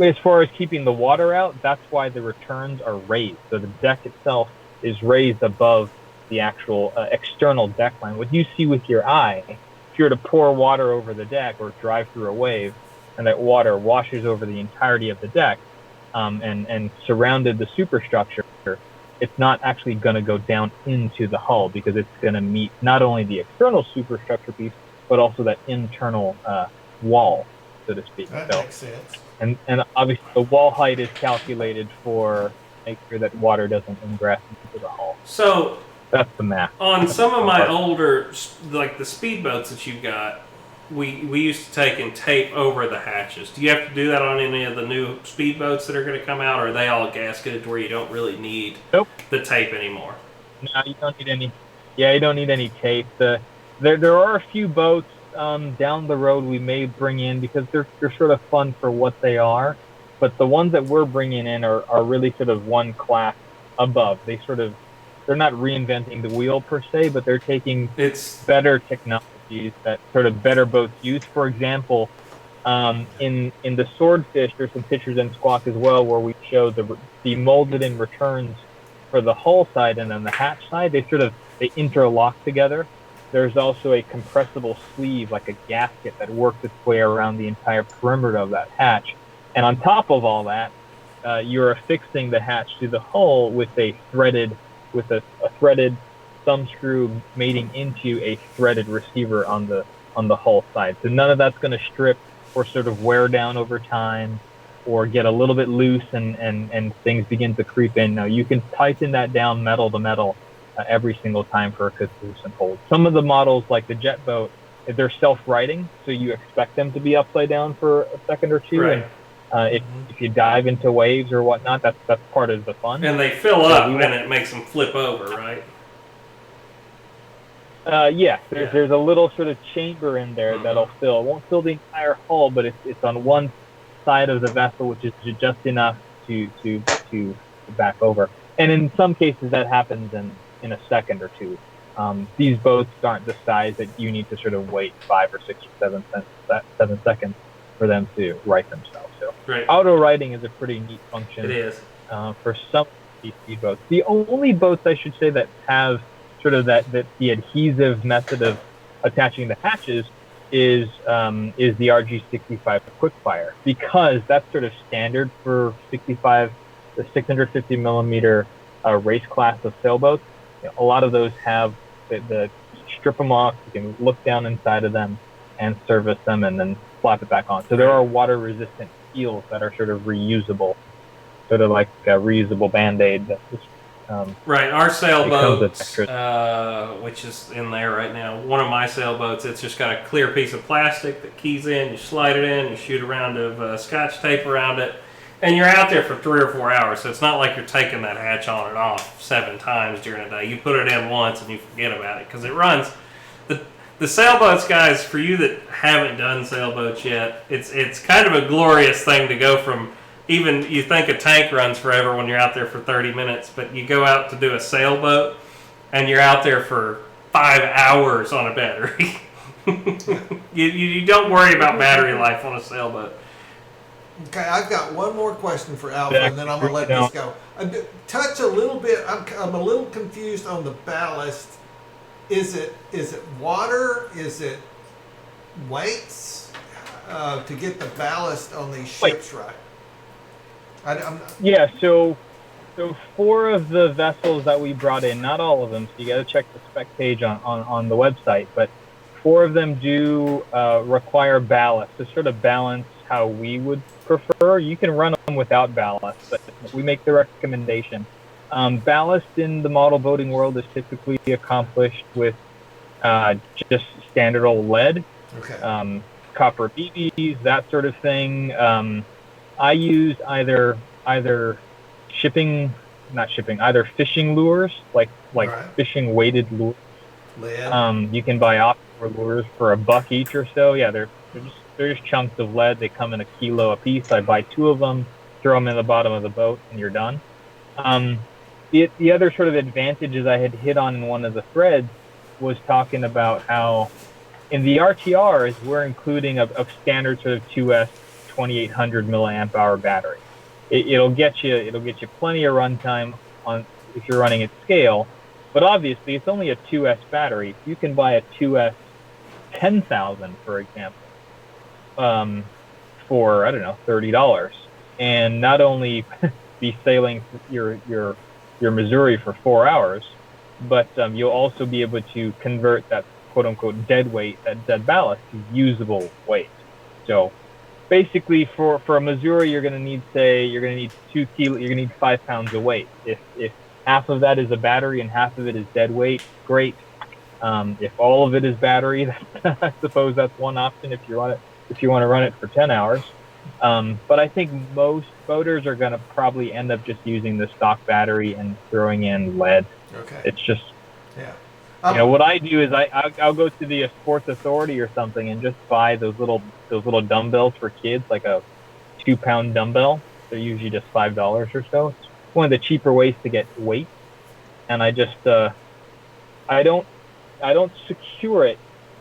As far as keeping the water out, that's why the returns are raised. So the deck itself is raised above the actual external deck line. What you see with your eye, if you were to pour water over the deck or drive through a wave, and that water washes over the entirety of the deck and surrounded the superstructure, it's not actually going to go down into the hull because it's going to meet not only the external superstructure piece, but also that internal wall, so to speak. That makes sense. And obviously the wall height is calculated for make sure that water doesn't ingress into the hull. So that's the math. On some of my older, like the speedboats that you've got, we used to take and tape over the hatches. Do you have to do that on any of the new speedboats that are going to come out, or are they all gasketed to where you don't really need the tape anymore? No, you don't need any. Yeah, you don't need any tape. There are a few boats down the road we may bring in because they're sort of fun for what they are, but the ones that we're bringing in are really sort of one class above. They're not reinventing the wheel per se, but they're taking better technologies that sort of better boats use. For example, in the Swordfish, there's some pictures in Squawk as well where we show the molded-in returns for the hull side and then the hatch side. They interlock together. There's also a compressible sleeve, like a gasket, that works its way around the entire perimeter of that hatch. And on top of all that, you're affixing the hatch to the hull with a threaded thumb screw mating into a threaded receiver on the hull side. So none of that's going to strip or sort of wear down over time or get a little bit loose and things begin to creep in. Now, you can tighten that down metal to metal every single time for a consistent hold. Some of the models, like the jet boat, they're self-righting, so you expect them to be upside down for a second or two. Right. And if you dive into waves or whatnot, that's part of the fun. And they fill up, and it makes them flip over, right? Yeah, there's a little sort of chamber in there that'll fill. It won't fill the entire hull, but it's on one side of the vessel, which is just enough to back over. And in some cases, that happens in a second or two. These boats aren't the size that you need to sort of wait 5 or 6 or 7 seconds for them to right themselves. So auto righting is a pretty neat function. It is. For some of these speedboats. The only boats, I should say, that have sort of that the adhesive method of attaching the hatches is the RG65 Quickfire, because that's sort of standard for the 650 millimeter race class of sailboats. A lot of those have the strip them off. You can look down inside of them and service them, and then slap it back on. So there are water resistant seals that are sort of reusable, sort of like a reusable Band-Aid. That's just, right, our sailboat, which is in there right now, one of my sailboats, it's just got a clear piece of plastic that keys in, you slide it in, you shoot a round of scotch tape around it, and you're out there for 3 or 4 hours. So it's not like you're taking that hatch on and off 7 times during a day. You put it in once and you forget about it because it runs. The sailboats, guys, for you that haven't done sailboats yet, it's kind of a glorious thing to go from. Even you think a tank runs forever when you're out there for 30 minutes, but you go out to do a sailboat and you're out there for 5 hours on a battery. you don't worry about battery life on a sailboat. Okay, I've got one more question for Alpha, and then I'm going to let this go. Touch a little bit. I'm a little confused on the ballast. Is it water? Is it weights to get the ballast on these ships right? Yeah, so 4 of the vessels that we brought in, not all of them, so you got to check the spec page on the website, but 4 of them do require ballast to sort of balance how we would prefer. You can run them without ballast, but we make the recommendation. Ballast in the model boating world is typically accomplished with just standard old lead, copper BBs, that sort of thing. I use either fishing lures, like fishing weighted lures. You can buy offshore lures for $1 each or so. Yeah, they're just chunks of lead. They come in a kilo a piece. I buy 2 of them, throw them in the bottom of the boat, and you're done. The other sort of advantages I had hit on in one of the threads was talking about how in the RTRs we're including a standard sort of 2S 2800 milliamp hour battery. It'll get you plenty of runtime on if you're running at scale, but obviously it's only a 2S battery. You can buy a 2S 10,000, for example, for $30, and not only be sailing your Missouri for 4 hours, but you'll also be able to convert that quote unquote dead weight, that dead ballast, to usable weight. So basically, for a Missouri, you're going to need 2 kilos. You're going to need 5 pounds of weight. If half of that is a battery and half of it is dead weight, great. If all of it is battery, I suppose that's one option if you want to run it for 10 hours. But I think most boaters are going to probably end up just using the stock battery and throwing in lead. Okay. It's just, what I do is I'll go to the Sports Authority or something and just buy those little dumbbells for kids, like a 2-pound dumbbell. They're usually just $5 or so. It's one of the cheaper ways to get weight, and I just I don't secure it.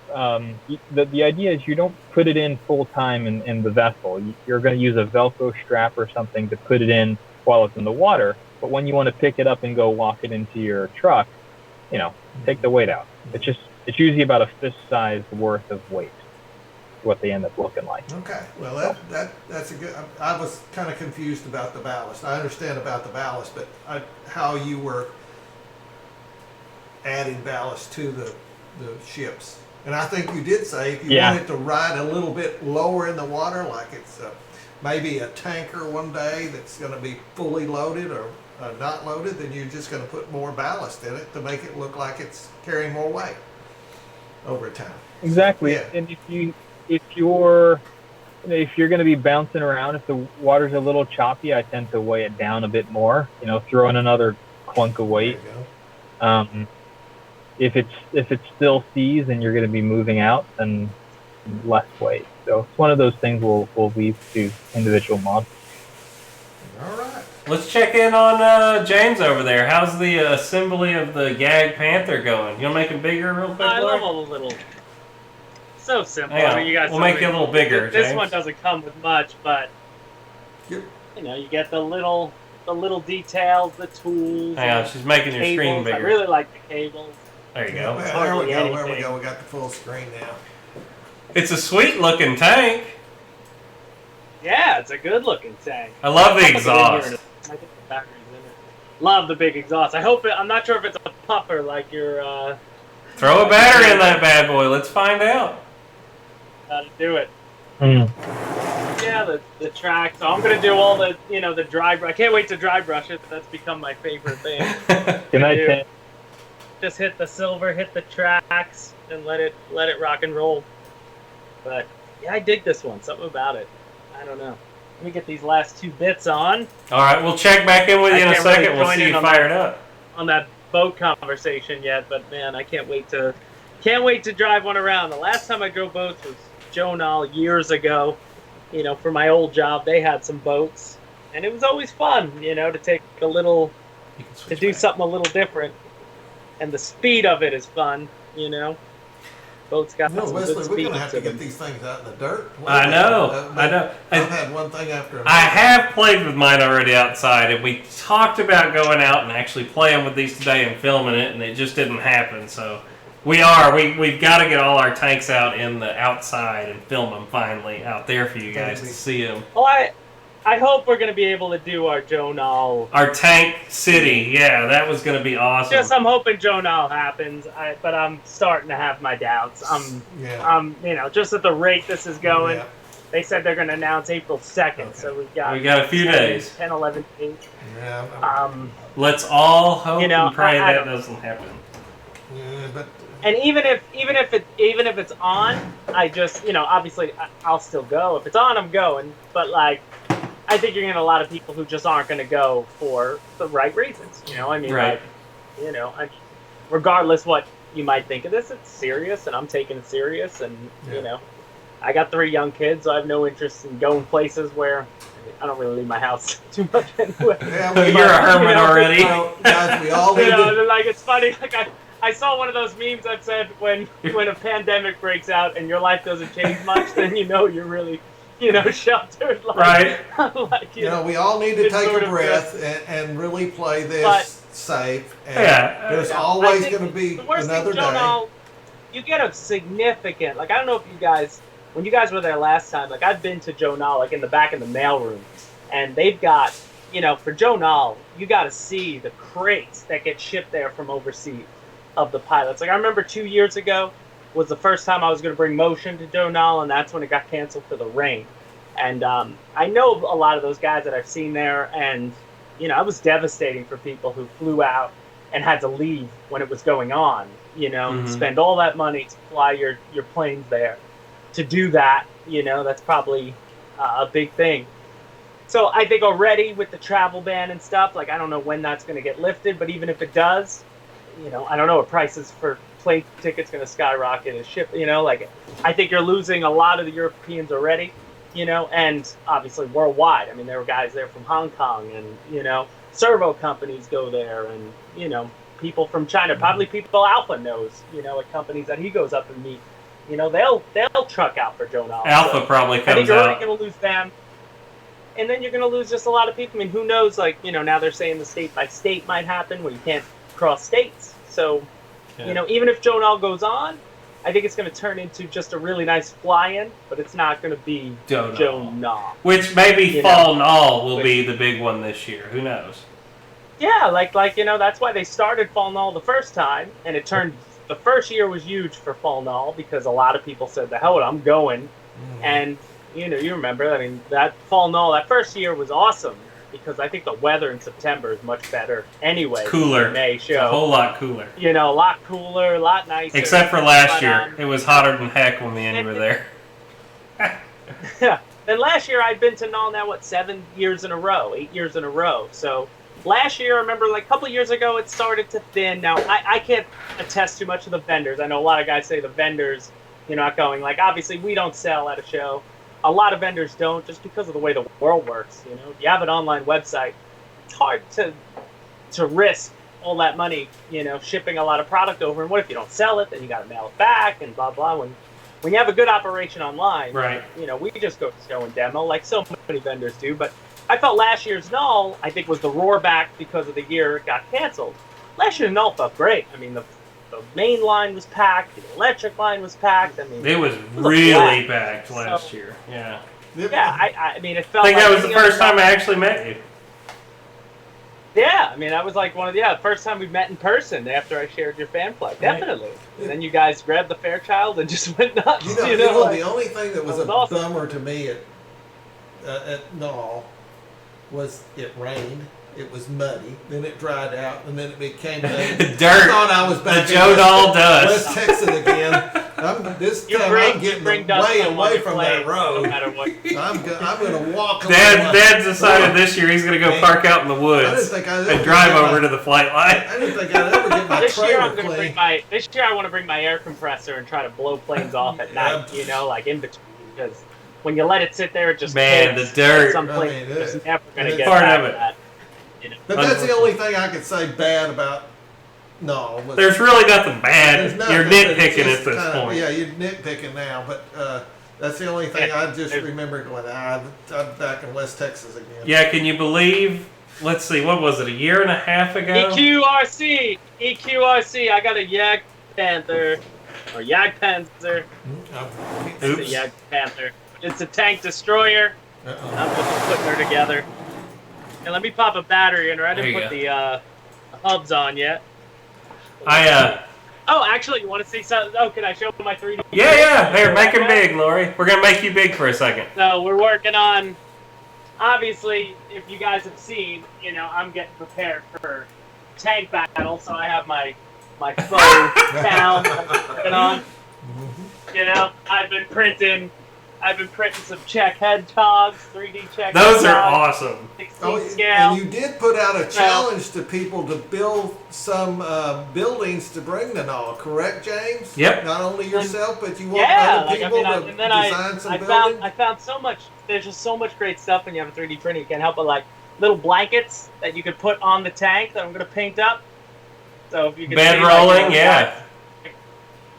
The idea is you don't put it in full time in the vessel. You're going to use a Velcro strap or something to put it in while it's in the water. But when you want to pick it up and go walk it into your truck, take the weight out. It's usually about a fist size worth of weight, what they end up looking like. Okay, well that's a good. I was kind of confused about the ballast. I understand about the ballast, but how you were adding ballast to the ships. And I think you did say if you wanted to ride a little bit lower in the water, like it's maybe a tanker one day that's going to be fully loaded or not loaded, then you're just going to put more ballast in it to make it look like it's carrying more weight over time. Exactly. Yeah. And if you're going to be bouncing around, if the water's a little choppy, I tend to weigh it down a bit more. Throw in another clunk of weight. There you go. If it's still seas and you're going to be moving out, then less weight. So it's one of those things we'll leave to individual mods. All right. Let's check in on James over there. How's the assembly of the Gag Panther going? You'll make it bigger real quick, I Lord? love all the little. So simple. Yeah, I mean, you guys. we'll make it a little bigger, This James. one doesn't come with much, but Yep. you get the little details, the tools. Hang on, and she's making your cables. screen bigger. I really like the cables. There you go. Well, there we Hardly go. There we anything. go. We got the full screen now. It's a sweet looking tank. Yeah, it's a good looking tank. I love the I think exhaust. the battery's in it. Love the big exhaust. I'm not sure if it's a puffer like your. Throw a battery in that bad boy. Let's find out. How to do it. Mm. Yeah, the track. So I'm gonna do all the the dry brush. I can't wait to dry brush it. That's become my favorite thing. Good night, do. Tim. Just hit the silver, hit the tracks, and let it rock and roll. But yeah, I dig this one. Something about it. I don't know. Let me get these last two bits on All right, we'll check back in with you in a can't really second. We'll join see in you on fired up. on that boat conversation yet. But man, I can't wait to drive one around. The last time I drove boats was Joe Nall years ago. For my old job, they had some boats, and it was always fun. To take a little, You can to switch do back. something a little different, and the speed of it is fun. Boats got No, some Wesley, good we're speed going to have to to get them. these things out in the dirt. I know. I know. I've had one thing after another. I have played with mine already outside, and we talked about going out and actually playing with these today and filming it, and it just didn't happen. So we've got to get all our tanks out in the outside and film them finally out there for you guys to see them. Well, I hope we're going to be able to do our Joe Nall. Our tank city, yeah, that was going to be awesome. I'm hoping Joe Nall happens, but I'm starting to have my doubts. Just at the rate this is going, Yeah. they said they're going to announce April 2nd, Okay. so We got a few 10, days. 10, 11 days. Yeah. Let's all hope and pray I that don't- doesn't happen. But And even if it's on, I just obviously I'll still go. If it's on, I'm going. But I think you're gonna get a lot of people who just aren't gonna go for the right reasons. Right. Regardless what you might think of this, it's serious, and I'm taking it serious. And I got 3 young kids, so I have no interest in going places where I don't really leave my house too much anyway. yeah, You're a hermit already. Guys, we all need to. It's funny. I saw one of those memes that said when a pandemic breaks out and your life doesn't change much, then you're really sheltered. Right. We all need to it's take sort a of breath and really play this But- safe. And Yeah. there's I always think going to be the worst another thing, Joe day. Nall, you get a significant, I don't know if you guys, when you guys were there last time, I've been to Joe Nall, in the back of the mailroom, and they've got, for Joe Nall, you got to see the crates that get shipped there from overseas of the pilots. I remember 2 years ago was the first time I was going to bring motion to Joe Nall, and that's when it got canceled for the rain. And I know a lot of those guys that I've seen there, and it was devastating for people who flew out and had to leave when it was going on. Spend all that money to fly your planes there. To do that, that's probably a big thing. So I think already with the travel ban and stuff, I don't know when that's going to get lifted, but even if it does, I don't know what prices for plane tickets going to skyrocket as ship. I think you're losing a lot of the Europeans already. And obviously worldwide. There were guys there from Hong Kong, and servo companies go there, and people from China, probably people Alpha knows, at companies that he goes up and meet. They'll truck out for Joe Nall. Alpha So probably I think comes you're already out. going to lose them. and then you're going to lose just a lot of people. I mean, who knows? Like, now they're saying the state by state might happen where you can't cross states. So, even if Joe Nall goes on, I think it's going to turn into just a really nice fly-in, but it's not going to be Joe Nall. Which maybe Fall Nall will be the big one this year. Who knows? Yeah, like that's why they started Fall Nall the first time, and it turned. The first year was huge for Fall Nall because a lot of people said, "The hell, I'm going," and you remember. I mean, that Fall Nall that first year was awesome because I think the weather in September is much better anyway. It's cooler. May show. It's a whole lot cooler. A lot cooler, a lot nicer. Except for last year, it was hotter than heck when me and you were there. Yeah. And last year I'd been to Nall now 8 years in a row. So. Last year, I remember, like a couple of years ago, it started to thin. Now, I can't attest too much to the vendors. I know a lot of guys say the vendors, not going. Like, obviously, we don't sell at a show. A lot of vendors don't just because of the way the world works. If you have an online website, it's hard to risk all that money, shipping a lot of product over. And what if you don't sell it? Then you got to mail it back and blah, blah. When you have a good operation online, right? We just go to show and demo like so many vendors do. But I felt last year's Nall, I think, was the roar back because of the year it got canceled. Last year's Nall felt great. I mean, the main line was packed, the electric line was packed. I mean, it was really packed last year. Yeah. Yeah, I mean, it felt. I think like that was the first time I actually met you. Yeah, I mean, that was like the first time we met in person after I shared your fan flag. Definitely. And then you guys grabbed the Fairchild and just went nuts. The only thing that was awesome. Bummer to me at Nall was it rained, it was muddy, then it dried out, and then it became dirt. I thought I was back in Joe Nall dust. West Texas again. I'm getting way away from that road. No matter what. I'm going to walk. Dad decided this year he's going to go park out in the woods and drive over to the flight line. I didn't think I'd ever get my trailer clean. This year I want to bring my air compressor and try to blow planes off at night, like in between, because when you let it sit there, it just the dirt. Some place it's never going to get part back of it. that. But that's the only thing I could say bad about Nall. There's really nothing bad. You're nitpicking at this point. Yeah, you're nitpicking now, but that's the only thing I just remember going, I'm back in West Texas again. Yeah, can you believe, let's see, what was it, a year and a half ago? EQRC, I got a Yak Panther, or Yak Panzer. Oops. It's a Yak Panther. It's a tank destroyer. I'm just putting her together. And let me pop a battery in her. I didn't put the hubs on yet. Oh, actually, you want to see something? Oh, can I show my 3D? Yeah. Here, make him big, Lori. We're going to make you big for a second. So we're working on, obviously, if you guys have seen, I'm getting prepared for tank battle. So I have my faux town I'm working on. I've been printing some Czech hedgehogs, 3D Czech hedgehogs. Those are awesome. 16 scale. And you did put out a challenge to people to build some buildings to bring to Nall, correct, James? Yep. Not only yourself, but you want other people to design some buildings? I found so much, there's just so much great stuff when you have a 3D printer. You can't help but like little blankets that you could put on the tank that I'm going to paint up. So if you can bed rolling, yeah.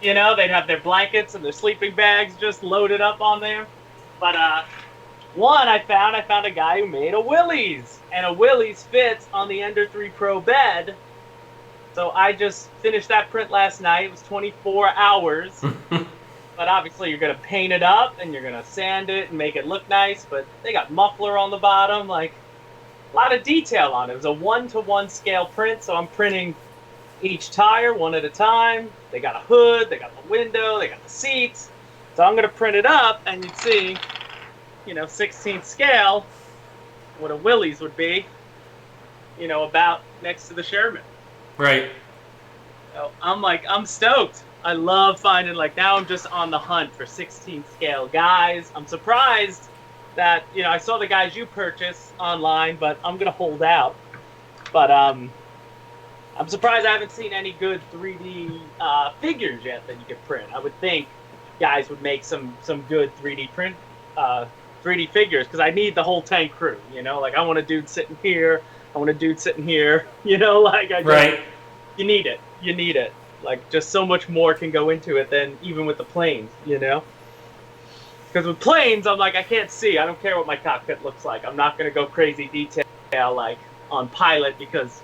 They'd have their blankets and their sleeping bags just loaded up on there. But one I found a guy who made a Willys, and a Willys fits on the Ender 3 Pro bed. So I just finished that print last night. It was 24 hours. But obviously you're gonna paint it up and you're gonna sand it and make it look nice. But they got muffler on the bottom, like a lot of detail on it. It was a 1-to-1 scale print, so I'm printing each tire one at a time. They got a hood, they got the window, they got the seats. So I'm going to print it up, and you'd see, 16th scale, what a Willys would be, about next to the Sherman. Right. So I'm stoked. I love finding, now I'm just on the hunt for 16th scale guys. I'm surprised that, I saw the guys you purchased online, but I'm going to hold out. But, I'm surprised I haven't seen any good 3D figures yet that you could print. I would think guys would make some good 3D print 3D figures because I need the whole tank crew. I want a dude sitting here, I want a dude sitting here. Right. You need it. Just so much more can go into it than even with the planes. Because with planes, I'm like, I can't see. I don't care what my cockpit looks like. I'm not going to go crazy detail like on pilot because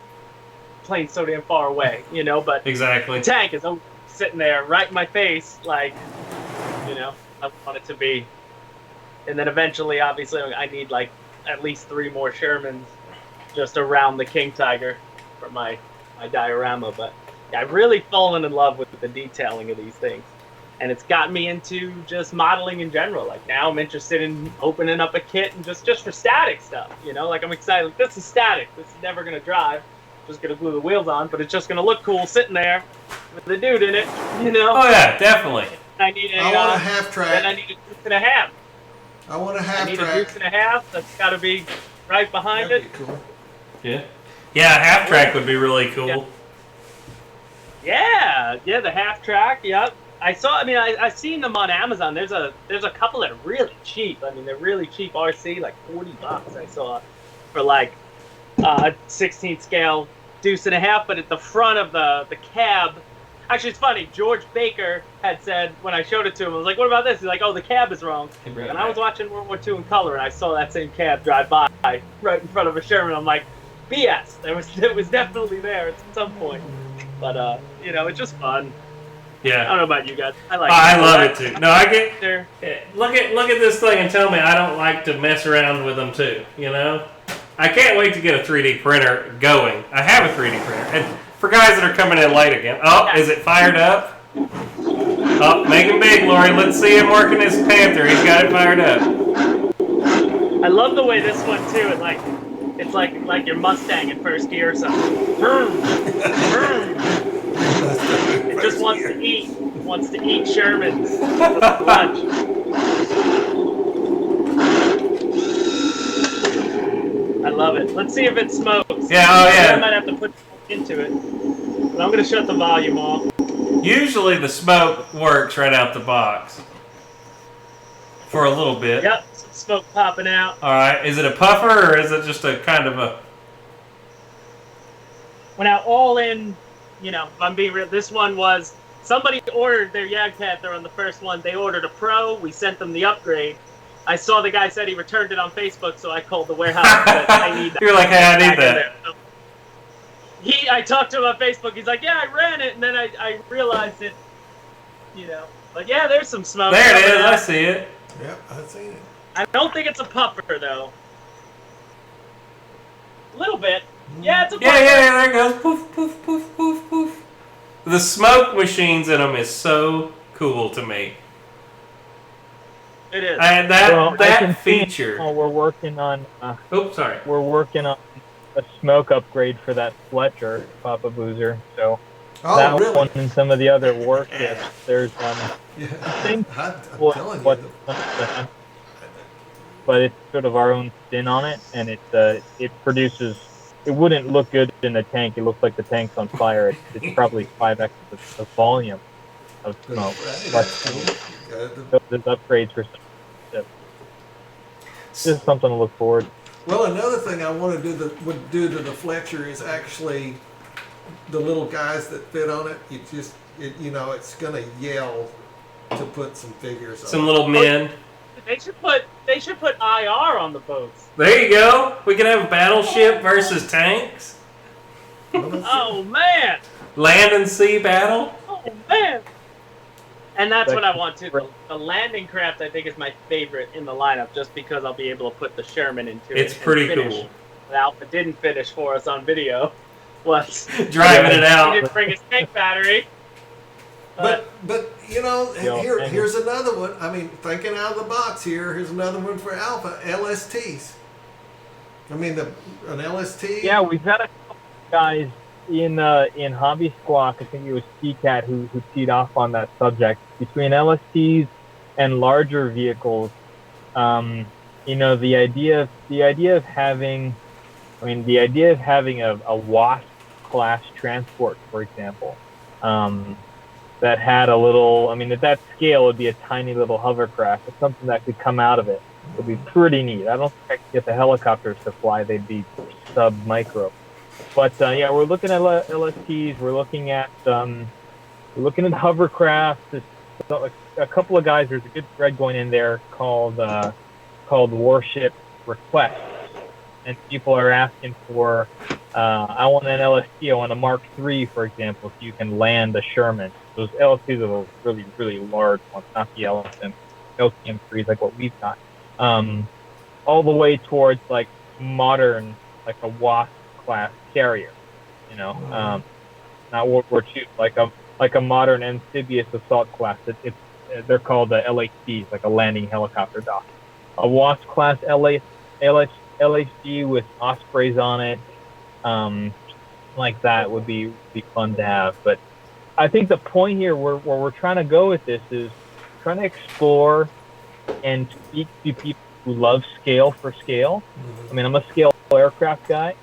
plane's so damn far away, you know? But Exactly. the tank is sitting there right in my face, like, you know, I want it to be. And then eventually, obviously, I need like at least 3 more Shermans just around the King Tiger for my diorama. But yeah, I've really fallen in love with the detailing of these things. And it's got me into just modeling in general. Like now I'm interested in opening up a kit and just for static stuff, you know? Like I'm excited, like, this is static. This is never going to drive. Just going to glue the wheels on, but it's just going to look cool sitting there with the dude in it, you know? Oh yeah, definitely. I want a half track. Then I need a deuce and a half. I want a half I need track. a deuce and a half. That's got to be right behind That'd it. be cool. Yeah. Yeah, a half track would be really cool. Yeah, the half track, yep. I've seen them on Amazon. There's a couple that are really cheap. I mean, they're really cheap RC, like $40 I saw for like 16 scale deuce and a half, but at the front of the cab, actually it's funny, George Baker had said when I showed it to him, I was like, what about this? He's like, oh, the cab is wrong. And I was watching World War II in color and I saw that same cab drive by right in front of a Sherman. I'm like, BS. It was definitely there at some point. But you know, it's just fun. Yeah. I don't know about you guys. I like I love it too. No, I get there. look at this thing and tell me I don't like to mess around with them too, you know? I can't wait to get a 3D printer going. I have a 3D printer. And for guys that are coming in late again. Oh, is it fired up? Oh, make him big, Lori. Let's see him working his Panther. He's got it fired up. I love the way this one too. It's like your Mustang in first gear or something. Vroom, vroom. It just wants to eat. It wants to eat Shermans for lunch. I love it. Let's see if it smokes. Yeah, oh yeah. I might have to put into it. But I'm going to shut the volume off. Usually the smoke works right out the box. For a little bit. Yep, some smoke popping out. Alright, is it a puffer or is it just a kind of a... Well, now all in, you know, if I'm being real, this one was, somebody ordered their Yag Panther on the first one. They ordered a Pro. We sent them the upgrade. I saw the guy said he returned it on Facebook, so I called the warehouse and said, I need that. You're like, hey, I need that. So I talked to him on Facebook. He's like, yeah, I ran it, and then I realized it, you know. But yeah, there's some smoke. There it is. I see it. Yep, I've seen it. I don't think it's a puffer, though. A little bit. Yeah, it's a puffer. Yeah, there it goes. Poof, poof, poof, poof, poof. The smoke machines in them is so cool to me. It is. And that feature. We're working on. Oops, sorry. We're working on a smoke upgrade for that Fletcher Papa Boozer. So that really? one and some of the other war kits. There's Yeah. I think I'm telling you. but it's sort of our own spin on it, and it produces. It wouldn't look good in a tank. It looks like the tank's on fire. It's probably 5x the volume of smoke. So there's upgrades for stuff. Just something to look forward. Well, another thing I want to do to the Fletcher is actually the little guys that fit on it. It's gonna yell to put some figures on. Some little men. They should put IR on the boats. There you go. We can have battleship versus tanks. Oh man! Land and sea battle. Oh man! And that's what I want too. The landing craft I think is my favorite in the lineup, just because I'll be able to put the Sherman into it. It's pretty finish. cool. What Alpha didn't finish for us on video was driving it out. He didn't bring his tank battery. But here's another one. I mean, thinking out of the box here. Here's another one for Alpha LSTs. I mean, an LST. Yeah, we've got a couple guys in Hobby Squawk. I think it was CCAT who teed off on that subject. Between LSTs and larger vehicles, the idea of having a WASP class transport, for example. That had a little, at that scale, it would be a tiny little hovercraft. It's something that could come out of it. It would be pretty neat. I don't think I could get the helicopters to fly. They'd be sub-micro. But, we're looking at LSTs. We're looking at hovercraft. a couple of guys. There's a good thread going in there called Warship requests, and people are asking for. I want an LST. I want a Mark III, for example, so you can land a Sherman. Those LSTs are those really, really large ones, not the LTM3s like what we've got. All the way towards like modern, like a Wasp class carrier, not World War II, like a modern amphibious assault class. They're called the LHDs, like a landing helicopter dock. A Wasp class LHD with Ospreys on it, like that would be fun to have. But I think the point here where we're trying to go with this is trying to explore and speak to people who love scale for scale. I mean, I'm a scale aircraft guy.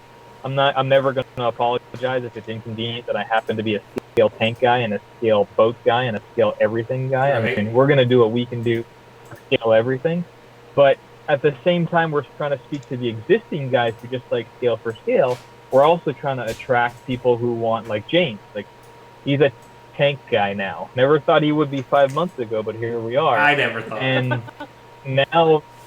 I'm never going to apologize if it's inconvenient that I happen to be a scale tank guy and a scale boat guy and a scale everything guy. Right. I mean, we're going to do what we can do to scale everything. But at the same time, we're trying to speak to the existing guys who just like scale for scale. We're also trying to attract people who want, like James. Like, he's a tank guy now. Never thought he would be 5 months ago, but here we are. I never thought.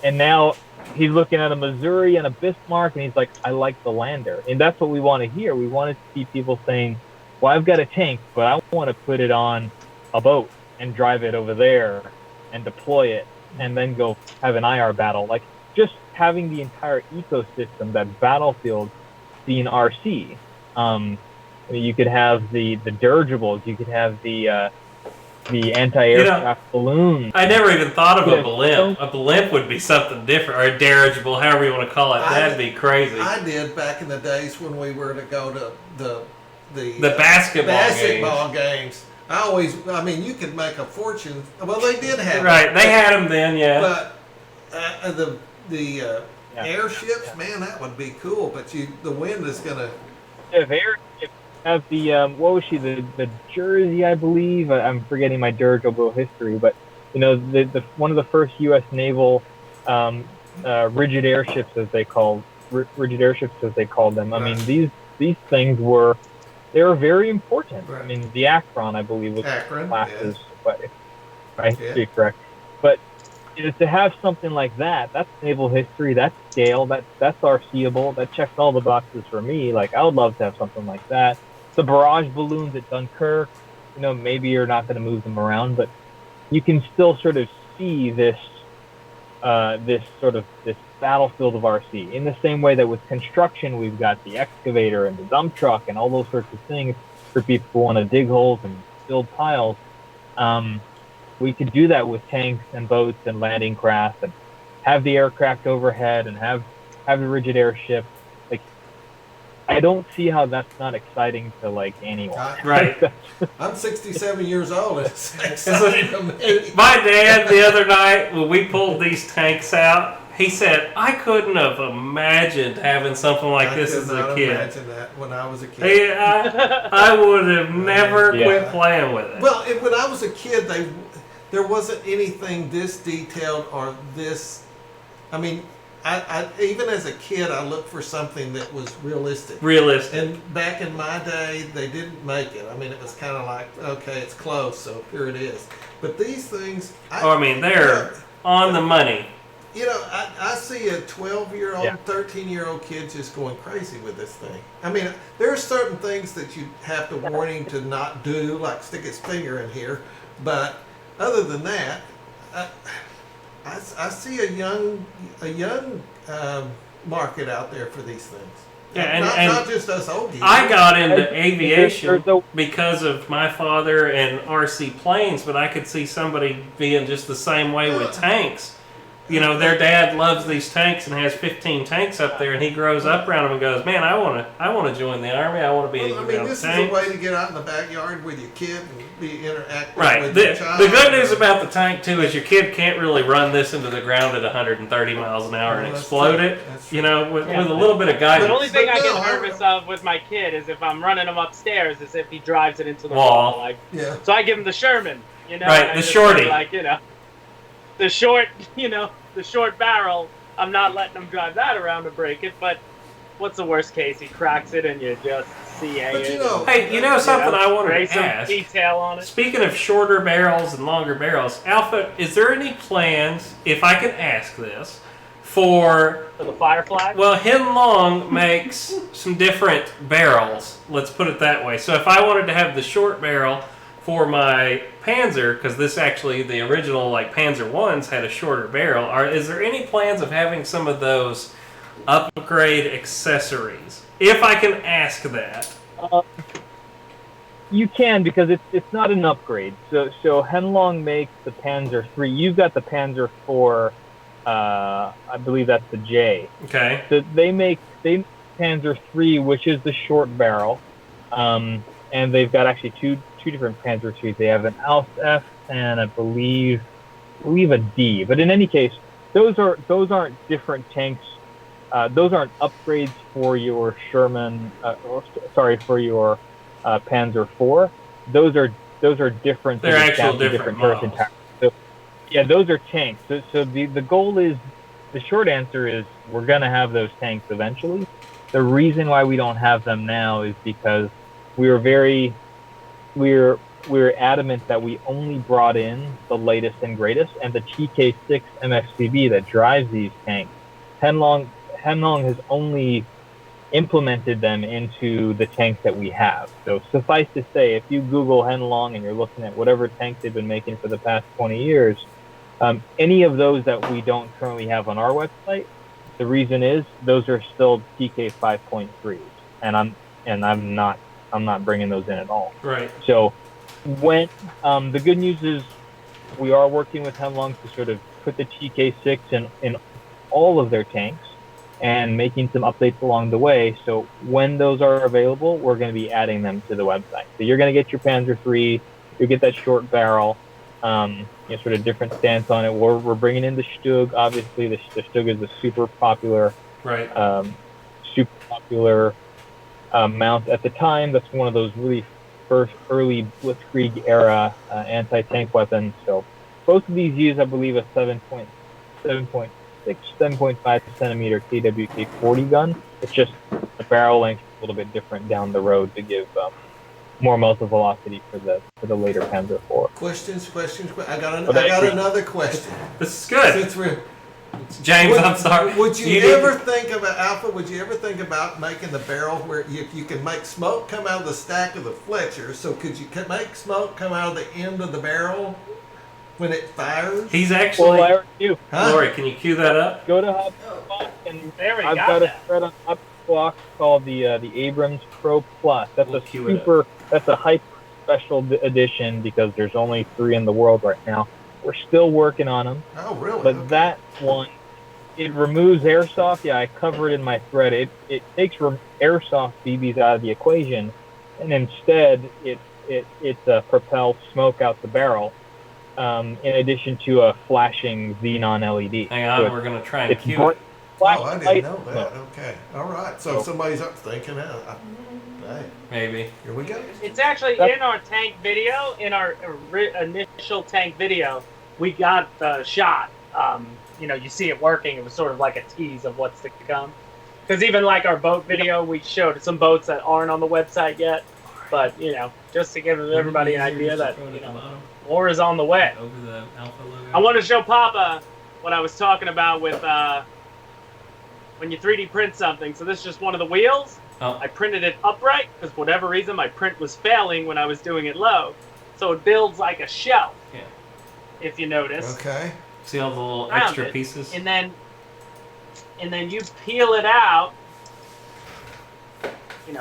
And now he's looking at a Missouri and a Bismarck, and he's like, I like the lander. And that's what we want to hear. We want to see people saying, well, I've got a tank, but I want to put it on a boat and drive it over there and deploy it and then go have an IR battle. Like, just having the entire ecosystem, that battlefield, being RC. You could have the dirigibles. You could have the anti-aircraft balloons. I never even thought of a blimp. A blimp would be something different, or a dirigible, however you want to call it. That'd be crazy. I did back in the days when we were to go to the basketball games. I mean, you could make a fortune. Well, they did have right. They had them then, yeah. But the airships, man, that would be cool. But the wind is gonna. If airships have the what was she, the Jersey, I believe. I'm forgetting my dirigible history, but the one of the first U.S. naval rigid airships, as they called them. I mean, these things were very important. Right. I mean, the Akron, I believe, was classes, but if I be correct. But to have something like that's naval history, that's scale, that's RCable, that checks all the boxes for me. Like, I would love to have something like that. The barrage balloons at Dunkirk, maybe you're not going to move them around, but you can still sort of see this battlefield of RC. In the same way that with construction, we've got the excavator and the dump truck and all those sorts of things for people who want to dig holes and build piles. We could do that with tanks and boats and landing craft and have the aircraft overhead and have the rigid airship. Like, I don't see how that's not exciting to like anyone. Right. I'm 67 years old. It's exciting to me. My dad the other night when we pulled these tanks out, he said, I couldn't have imagined having something like this as a kid. I could not imagine that when I was a kid. I would have never quit playing with it. Well, when I was a kid, there wasn't anything this detailed or this. I mean, I even as a kid, I looked for something that was realistic. And back in my day, they didn't make it. I mean, it was kind of like, okay, it's close, so here it is. But these things, they're on the money. I see a 12-year-old, 13-year-old kid just going crazy with this thing. I mean, there are certain things that you have to warn him to not do, like stick his finger in here. But other than that, I see a young market out there for these things. Yeah, not just us oldies. I got into aviation because of my father and RC planes, but I could see somebody being just the same way with tanks. Their dad loves these tanks and has 15 tanks up there, and he grows up around them and goes, "Man, I want to join the army. I want to be around this tanks." Is a way to get out in the backyard with your kid and be interactive with your child. The good news about the tank too is your kid can't really run this into the ground at 130 miles an hour and explode it. With a little bit of guidance. The only thing I get nervous of with my kid is if I'm running him upstairs, is if he drives it into the wall. So I give him the Sherman. Right, the shorty. The short, the short barrel. I'm not letting him drive that around to break it, but what's the worst case? He cracks it and you just CA But it. you know, Hey, you know something I wanted spray to some ask? detail on it. Speaking of shorter barrels and longer barrels, Alpha, is there any plans, if I can ask this, for the Firefly? Well, Heng Long makes some different barrels. Let's put it that way. So if I wanted to have the short barrel for my Panzer, because this actually, the original like Panzer 1s had a shorter barrel, is there any plans of having some of those upgrade accessories? If I can ask that. You can, because it's not an upgrade. So Heng Long makes the Panzer 3. You've got the Panzer 4. I believe that's the J. Okay. So they make Panzer 3, which is the short barrel, and they've got actually two different Panzer 3s. They have an Alf F and I believe a D. But in any case, those aren't different tanks. Those aren't upgrades for your Sherman. For your Panzer 4. Those are different. They're actual different models. Yeah, those are tanks. So the goal is, the short answer is we're going to have those tanks eventually. The reason why we don't have them now is because we're adamant that we only brought in the latest and greatest, and the TK6 MXCB that drives these tanks. Heng Long has only implemented them into the tanks that we have. So suffice to say, if you Google Heng Long and you're looking at whatever tanks they've been making for the past 20 years, any of those that we don't currently have on our website, the reason is those are still TK 5.3s, and I'm not bringing those in at all. Right. So when the good news is we are working with Heng Long to sort of put the TK6 in all of their tanks and making some updates along the way. So when those are available, we're going to be adding them to the website. So you're going to get your Panzer 3, you get that short barrel. Sort of different stance on it. We're bringing in the Stug. Obviously, the Stug is a super popular, mount at the time. That's one of those really first early Blitzkrieg era anti-tank weapons. So both of these use, I believe, a 7.5 centimeter KWK 40 gun. It's just the barrel length is a little bit different down the road to give more muzzle velocity for the later Panzer 4. Questions. I got another question. This is good. Since we're, James, I'm sorry. Would you ever think about Alpha? Would you ever think about making the barrel where you can make smoke come out of the stack of the Fletcher? So could you make smoke come out of the end of the barrel when it fires? He's actually. Well, you. Lori, can you cue that up? Go to HubSpot and There we I've got got that. a thread on HubSpot called the Abrams Pro Plus. That's that's a hyper special edition because there's only 3 in the world right now. We're still working on them. Oh, really? But Okay. that one, it removes airsoft. Yeah, I cover it in my thread. It takes airsoft BBs out of the equation, and instead it propels smoke out the barrel. In addition to a flashing xenon LED. Hang on, So we're going to try and cue it. Oh, I didn't know that. Okay. All right. So somebody's up thinking, hey, Maybe. here we go. It's actually in our tank video, in our initial tank video, we got the shot. You see it working. It was sort of like a tease of what's to come. Because even like our boat video, we showed some boats that aren't on the website yet. But, just to give everybody an idea that, more is on the way. Over the Alpha logo. I want to show Papa what I was talking about with when you 3D print something. So this is just one of the wheels. Oh. I printed it upright because for whatever reason my print was failing when I was doing it low. So it builds like a shelf. Yeah. If you notice. Okay. See all the little Found extra it. pieces? And then you peel it out,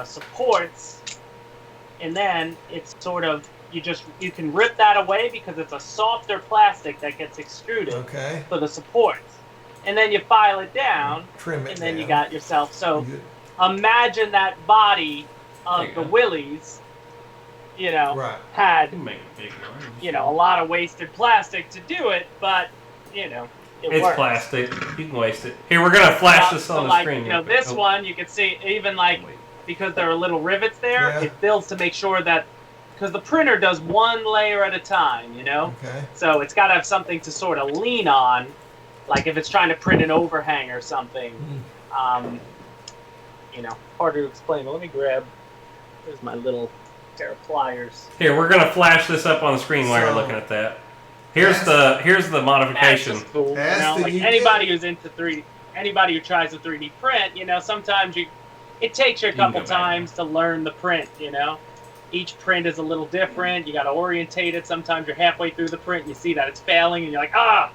supports, and then it's sort of, you can rip that away because it's a softer plastic that gets extruded Okay. for the supports. And then you file it down, Trim it and then down. you got yourself. So Good. imagine that body There of you the go. Willies, Right. had, You can make it bigger. a lot of wasted plastic to do it, but, it It's works. plastic. You can waste it. Here, we're going to flash this So on the like, screen. this Oh, one, you can see even like, wait. because there are little rivets there, Yeah. it builds to make sure that, because the printer does one layer at a time, Okay. So it's got to have something to sort of lean on, like if it's trying to print an overhang or something. harder to explain. But let me grab. There's my little pair of pliers. Here, we're gonna flash this up on the screen while you're looking at that. Here's the modification. That's just cool. Ask Like that you anybody who's into 3D, anybody who tries to 3D print, sometimes it takes you a can couple go back times to learn the print. Each print is a little different. You got to orientate it. Sometimes you're halfway through the print, and you see that it's failing, and you're like, not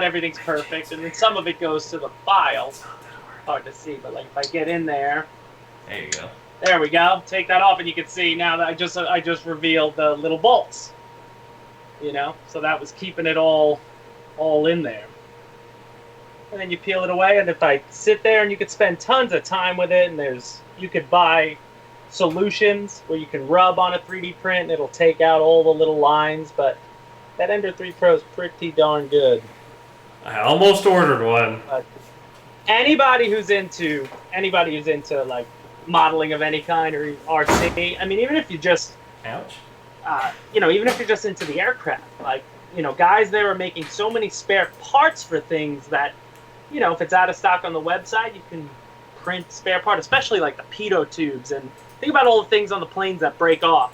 everything's perfect, and then some of it goes to the file. Hard to see, but like if I get in there. There you go. There we go. Take that off, and you can see now that I just revealed the little bolts. So that was keeping it all in there. And then you peel it away, and if I sit there, and you could spend tons of time with it, and you could buy solutions where you can rub on a 3D print, and it'll take out all the little lines. But that Ender 3 Pro is pretty darn good. I almost ordered one. But anybody who's into like modeling of any kind or RC, I mean, even if you just Ouch. even if you're just into the aircraft, like, guys there are making so many spare parts for things that, if it's out of stock on the website, you can print spare part, especially like the pitot tubes. And think about all the things on the planes that break off,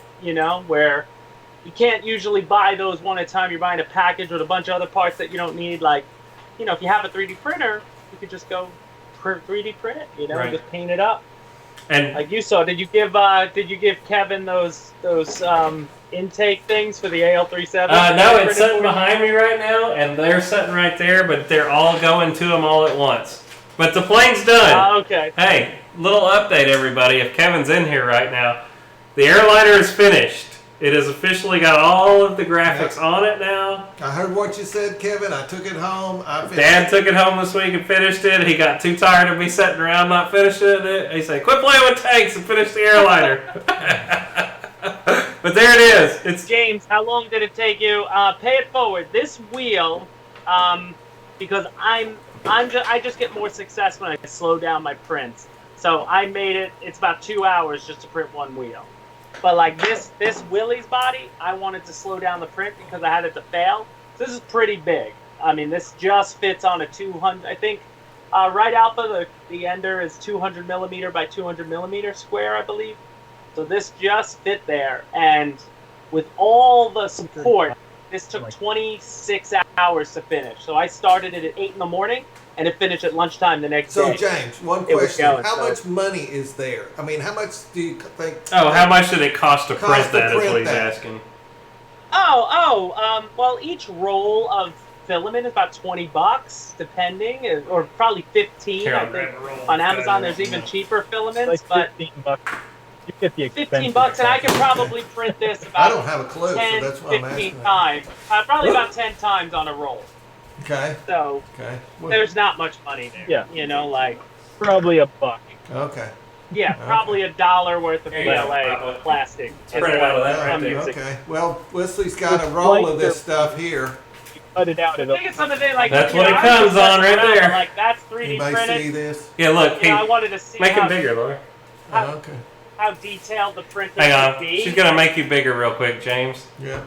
where you can't usually buy those one at a time. You're buying a package with a bunch of other parts that you don't need. Like, if you have a 3D printer, you could just go 3D print it, Right. and just paint it up. And Like you saw, did you give Kevin those intake things for the AL37? no, it's sitting behind me right now, and they're sitting right there, but they're all going to them all at once. But the plane's done. Okay. Hey, little update, everybody. If Kevin's in here right now, the airliner is finished. It has officially got all of the graphics on it now. I heard what you said, Kevin. I took it home. Dad took it home this week and finished it. He got too tired of me sitting around not finishing it. He said, "Quit playing with tanks and finish the airliner." But there it is. It's James, how long did it take you? Pay it forward. This wheel, because I just get more success when I slow down my prints. So I made it. It's about 2 hours just to print one wheel. But like this Willie's body, I wanted to slow down the print because I had it to fail. So this is pretty big. I mean, this just fits on a 200. I think right Alpha, the Ender is 200 millimeter by 200 millimeter square, I believe. So this just fit there, and with all the support, this took 26 hours to finish. So I started it at 8 in the morning, and it finished at lunchtime the next day. So James, one It was question: going, how so- much money is there? I mean, how much do you think? how much did it cost to print that? Is what print he's that? asking. Well, each roll of filament is about $20, depending, or probably 15. Here, I I'll grab think a roll. on Amazon there's even cheaper filaments, Like but $15. You get the expensive $15, and I can probably print this I about don't have a clue, 10, so that's why I'm 15 asking. times. Probably about 10 times on a roll. Okay. So Okay. Well, there's not much money there. Yeah. Probably $1. okay. Probably $1 worth of There you go, PLA probably. plastic. Print it out of that right there. Okay. Well, Wesley's got a roll of this stuff here. Cut it out. I think it's something like That's you what know, it I was comes just on messing right around, there. Like that's 3D Anybody printed. see this? Yeah, look. I wanted to see Make it bigger, Laura. how, Okay. how detailed the print Hang would on. be. She's gonna make you bigger real quick, James. Yeah.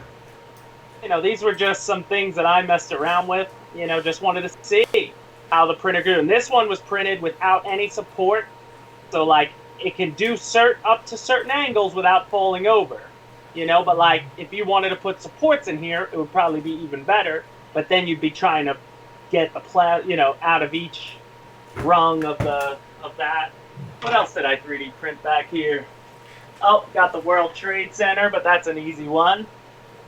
These were just some things that I messed around with. Just wanted to see how the printer grew. And this one was printed without any support, so like it can do up to certain angles without falling over. But like if you wanted to put supports in here, it would probably be even better. But then you'd be trying to get the out of each rung of that. What else did I 3D print back here? Oh, got the World Trade Center, but that's an easy one.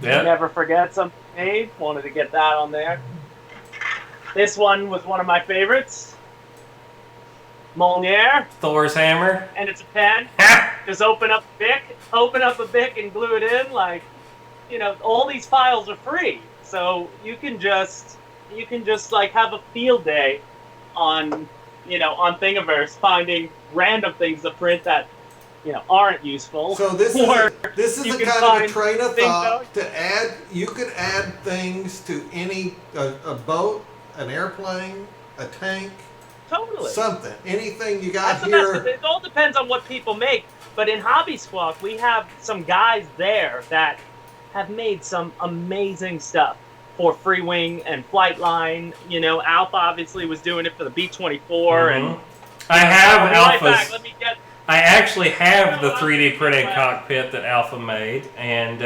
Yeah. Never forget something made. Wanted to get that on there. This one was one of my favorites. Moliere, Thor's hammer. and it's a pen. Just open up a Bic and glue it in. Like, all these files are free. So you can just like have a field day on Thingiverse finding random things to print that aren't useful. So this Or is you a can kind of a find train of things thought to add. You could add things to any a boat, an airplane, a tank, Totally. something, anything you got That's the best. here. It all depends on what people make. But in Hobby Squawk, we have some guys there that have made some amazing stuff for Free Wing and Flightline. Alpha obviously was doing it for the B-24 and I have I'll be right Alpha's. back. Let me get. I actually have the 3D printed cockpit that Alpha made, and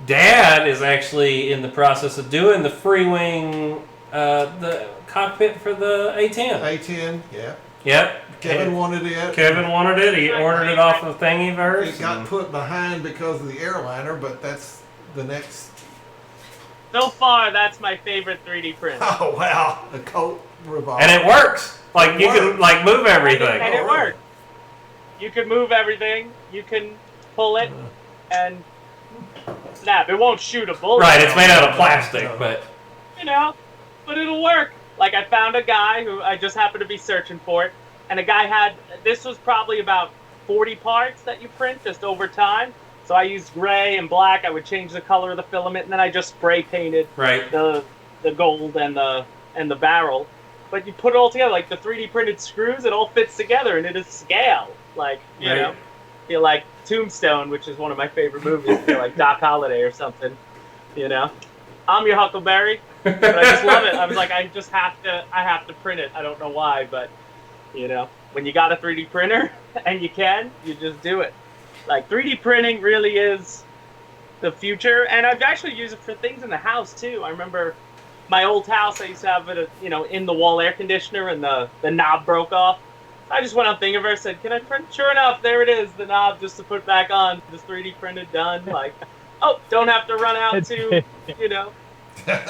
Dad is actually in the process of doing the free wing, the cockpit for the A10. A10, yeah. Yep. Kevin wanted it. Kevin wanted it. He ordered it off of Thingiverse. It got put behind because of the airliner, but that's the next. So far, that's my favorite 3D print. Oh wow, a Colt revolver. And it works. Like you can like move everything. And it works. You can move everything. You can pull it and snap. It won't shoot a bullet. Right. It's made out of plastic, but but it'll work. Like I found a guy who I just happened to be searching for it, and a guy had. This was probably about 40 parts that you print just over time. So I used gray and black. I would change the color of the filament, and then I just spray painted the gold and the barrel. But you put it all together, like the 3D printed screws, it all fits together, and it is scale. Like you know, feel like Tombstone, which is one of my favorite movies. Feel like Doc Holliday or something. You know, I'm your Huckleberry, but I just love it. I was like, I have to print it. I don't know why, but when you got a 3D printer and you just do it. Like 3D printing really is the future, and I've actually used it for things in the house too. I remember my old house. I used to have it, in the wall air conditioner, and the knob broke off. I just went on Thingiverse, said, "Can I print?" Sure enough, there it is, the knob just to put back on. Just 3D printed, done. Like, don't have to run out to,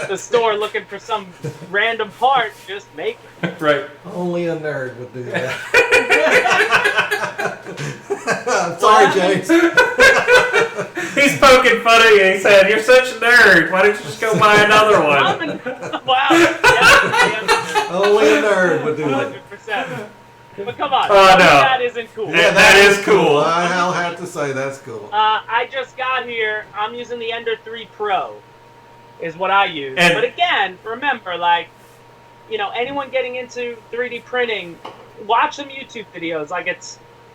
the store looking for some random part. Just make it. Right. Only a nerd would do that. I'm sorry, James. He's poking fun at you. He said, "You're such a nerd. Why don't you just go buy another one?" Wow. Yeah. Only a nerd would do that. 100%. But come on, no. that isn't cool. Yeah, that is cool. I'll have to say that's cool. I just got here. I'm using the Ender 3 Pro, is what I use. And, but again, remember, like, anyone getting into 3D printing, watch some YouTube videos. Like,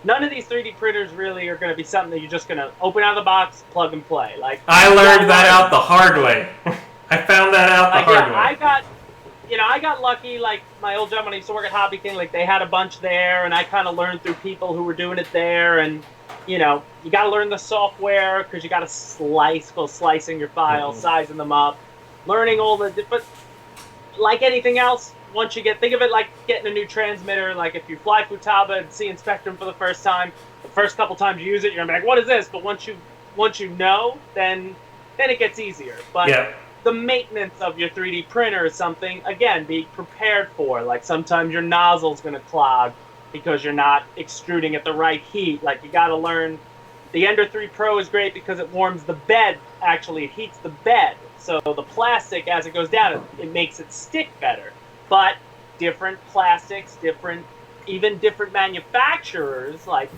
none of these 3D printers really are going to be something that you're just going to open out of the box, plug and play. Like, I learned that out the hard way. I found that out the hard way. I got lucky. Like my old job when I used to work at Hobby King, like they had a bunch there, and I kind of learned through people who were doing it there. And you got to learn the software because you got to go slicing your files, sizing them up, learning all the different. Like anything else, once you think of it like getting a new transmitter. Like if you fly Futaba and see Spectrum for the first time, the first couple times you use it, you're gonna be like, "What is this?" But once you know, then it gets easier. But the maintenance of your 3D printer is something, again, be prepared for. Like sometimes your nozzle's going to clog because you're not extruding at the right heat. Like you got to learn. The Ender 3 Pro is great because it warms the bed. Actually, it heats the bed. So the plastic, as it goes down, it makes it stick better. But different plastics, even different manufacturers, like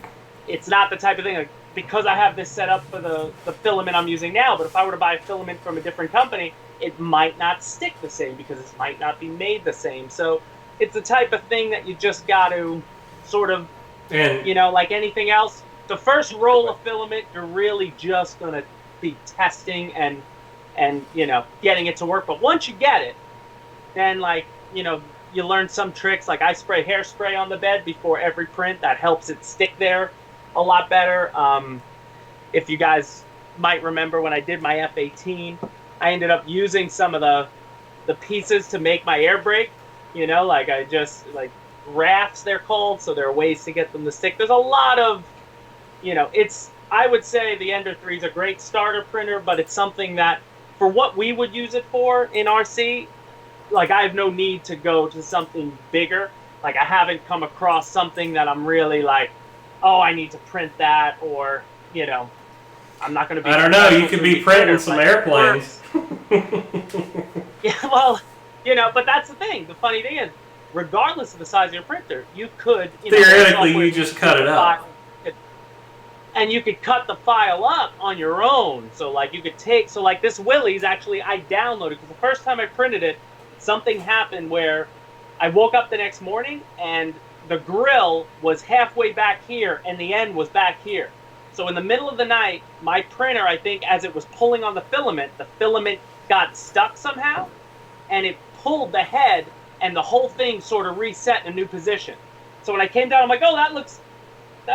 it's not the type of thing like, because I have this set up for the filament I'm using now, but if I were to buy a filament from a different company, it might not stick the same because it might not be made the same. So it's the type of thing that you just got to sort of, like anything else, the first roll of filament, you're really just going to be testing and getting it to work. But once you get it, then you learn some tricks. Like I spray hairspray on the bed before every print. That helps it stick there a lot better. If you guys might remember when I did my F-18, I ended up using some of the pieces to make my air brake. I just rafts they're called, so there are ways to get them to stick. There's a lot of, I would say the Ender 3 is a great starter printer, but it's something that for what we would use it for in RC, I have no need to go to something bigger. I haven't come across something that I'm really I need to print that, or, I'm not going to be... I don't know, you could be printing some airplanes. Yeah, well, but that's the thing. The funny thing is, regardless of the size of your printer, you could... Theoretically, you just cut it up. And you could cut the file up on your own. So, you could take... So, this Willys, actually, I downloaded, because the first time I printed it, something happened where I woke up the next morning, and the grill was halfway back here, and the end was back here. So in the middle of the night, my printer, I think, as it was pulling on the filament got stuck somehow, and it pulled the head, and the whole thing sort of reset in a new position. So when I came down, I'm like, oh, that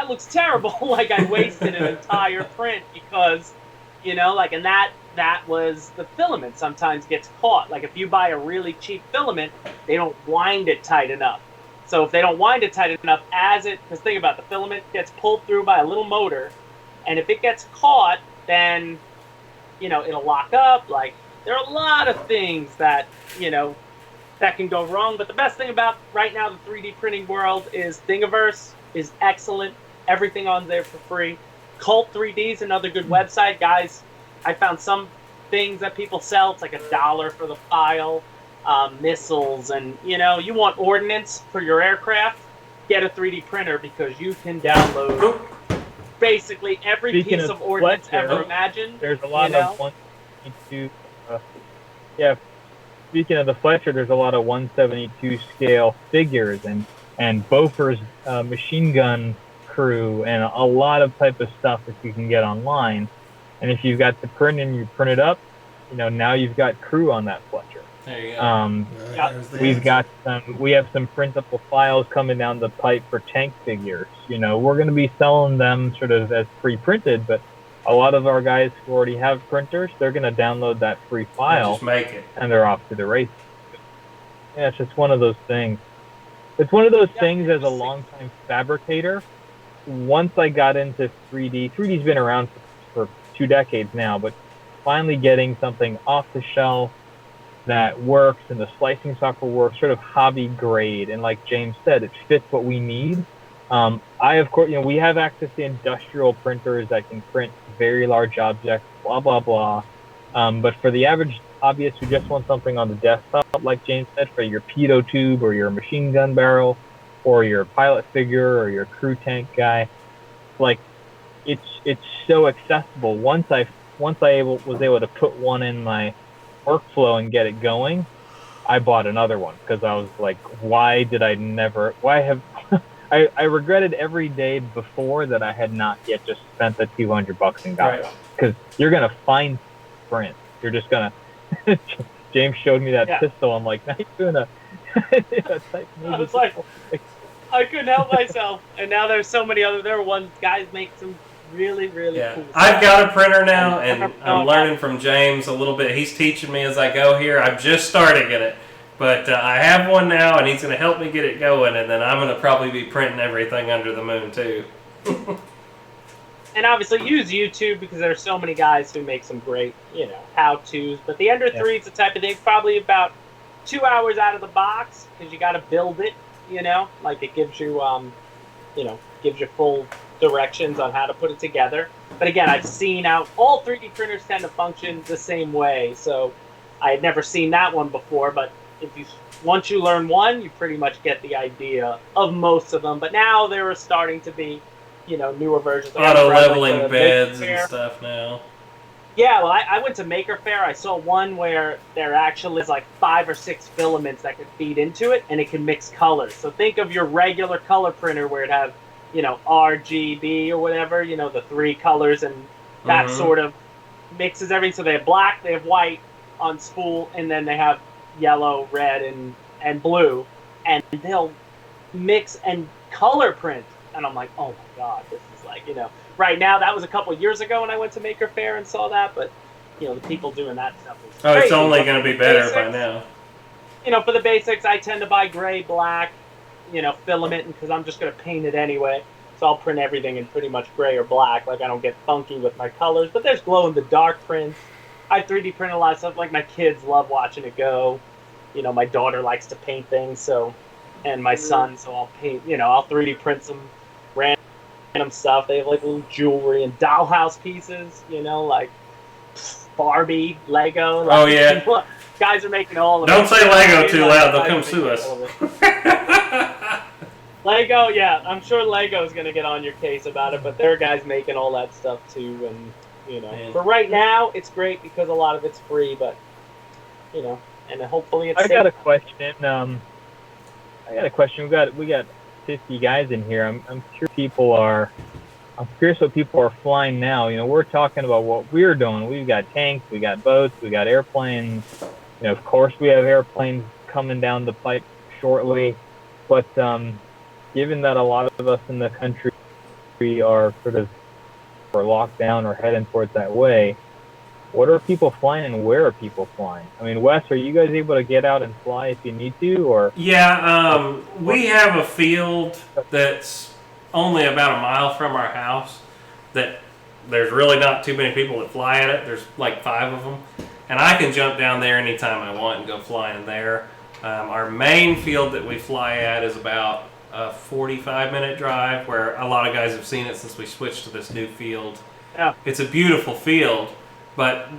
looks terrible. Like I wasted an entire print because, like, and that was the filament sometimes gets caught. Like if you buy a really cheap filament, they don't wind it tight enough. So if they don't wind it tight enough, because think about it, the filament gets pulled through by a little motor, and if it gets caught, then, it'll lock up. Like there are a lot of things that, that can go wrong. But the best thing about right now the 3D printing world is Thingiverse is excellent. Everything on there for free. Cult 3D is another good website, guys. I found some things that people sell. It's like $1 for the file. Missiles, and you want ordnance for your aircraft, get a 3D printer because you can download basically every piece of ordnance ever imagined. There's a lot of 172. Speaking of the Fletcher, there's a lot of 172 scale figures and Bofors machine gun crew and a lot of type of stuff that you can get online. And if you've got the print and you print it up, now you've got crew on that Fletcher. There you go. We have some printable files coming down the pipe for tank figures. We're going to be selling them sort of as pre-printed, but a lot of our guys who already have printers, they're going to download that free file, just make it, and they're off to the races. Yeah, it's just one of those things. It's one of those things as a longtime fabricator. Once I got into 3D, 3D's been around for 2 decades now, but finally getting something off the shelf that works and the slicing software works, sort of hobby grade, and like James said, it fits what we need. Of course, we have access to industrial printers that can print very large objects, blah blah blah. But for the average hobbyist who just wants something on the desktop, like James said, for your pitot tube or your machine gun barrel or your pilot figure or your crew tank guy, like it's so accessible. Once I was able to put one in my workflow and get it going, I bought another one because I was like, why have I regretted every day before that I had not yet just spent the $200 and got one, because you're gonna find print. You're just gonna. James showed me that pistol. I'm like, now you're doing a type movie. I was like, I couldn't help myself. And now there's so many other. There are ones guys make some really cool stuff. I've got a printer now, and I'm learning from James a little bit. He's teaching me as I go here. I'm just starting in it. But I have one now, and he's going to help me get it going, and then I'm going to probably be printing everything under the moon, too. And obviously use YouTube, because there are so many guys who make some great, how-tos. But the Ender 3 is the type of thing, probably about 2 hours out of the box, because you got to build it, Like it gives you, gives you full directions on how to put it together. But again, I've seen how all 3D printers tend to function the same way, so I had never seen that one before, but once you learn one, you pretty much get the idea of most of them. But now there are starting to be, newer versions. Auto leveling beds and stuff now. Yeah, well, I went to Maker Faire. I saw one where there actually is like 5 or 6 filaments that could feed into it, and it can mix colors. So think of your regular color printer where it have, RGB or whatever, the 3 colors, and that sort of mixes everything. So they have black, they have white on spool, and then they have yellow, red, and blue, and they'll mix and color print. And I'm like, oh my god, this is like, right now. That was a couple of years ago when I went to Maker Faire and saw that, but the people doing that stuff is crazy. It's only going to be better by now. For the basics, I tend to buy gray, black, filament, because I'm just going to paint it anyway. So I'll print everything in pretty much gray or black. Like I don't get funky with my colors. But there's glow in the dark prints. I 3D print a lot of stuff. Like my kids love watching it go. My daughter likes to paint things, and my son, so I'll paint. I'll 3D print some random stuff. They have like little jewelry and dollhouse pieces. Like Barbie, Lego. Like, oh yeah. Guys are making all of it. Don't say Lego too loud. They'll come sue us. Lego, yeah. I'm sure Lego's going to get on your case about it, but there are guys making all that stuff too. And, for right now, it's great because a lot of it's free, but, and hopefully it's safe. I got a question. We got 50 guys in here. I'm curious what people are flying now. We're talking about what we're doing. We've got tanks, we got boats, we got airplanes. Of course, we have airplanes coming down the pipe shortly. But given that a lot of us in the country are sort of or locked down or heading towards that way, what are people flying and where are people flying? I mean, Wes, are you guys able to get out and fly if you need to, or? Yeah, we have a field that's only about a mile from our house that there's really not too many people that fly at it. There's like 5 of them. And I can jump down there anytime I want and go flying there. Our main field that we fly at is about a 45-minute drive, where a lot of guys have seen it since we switched to this new field. Yeah. It's a beautiful field, but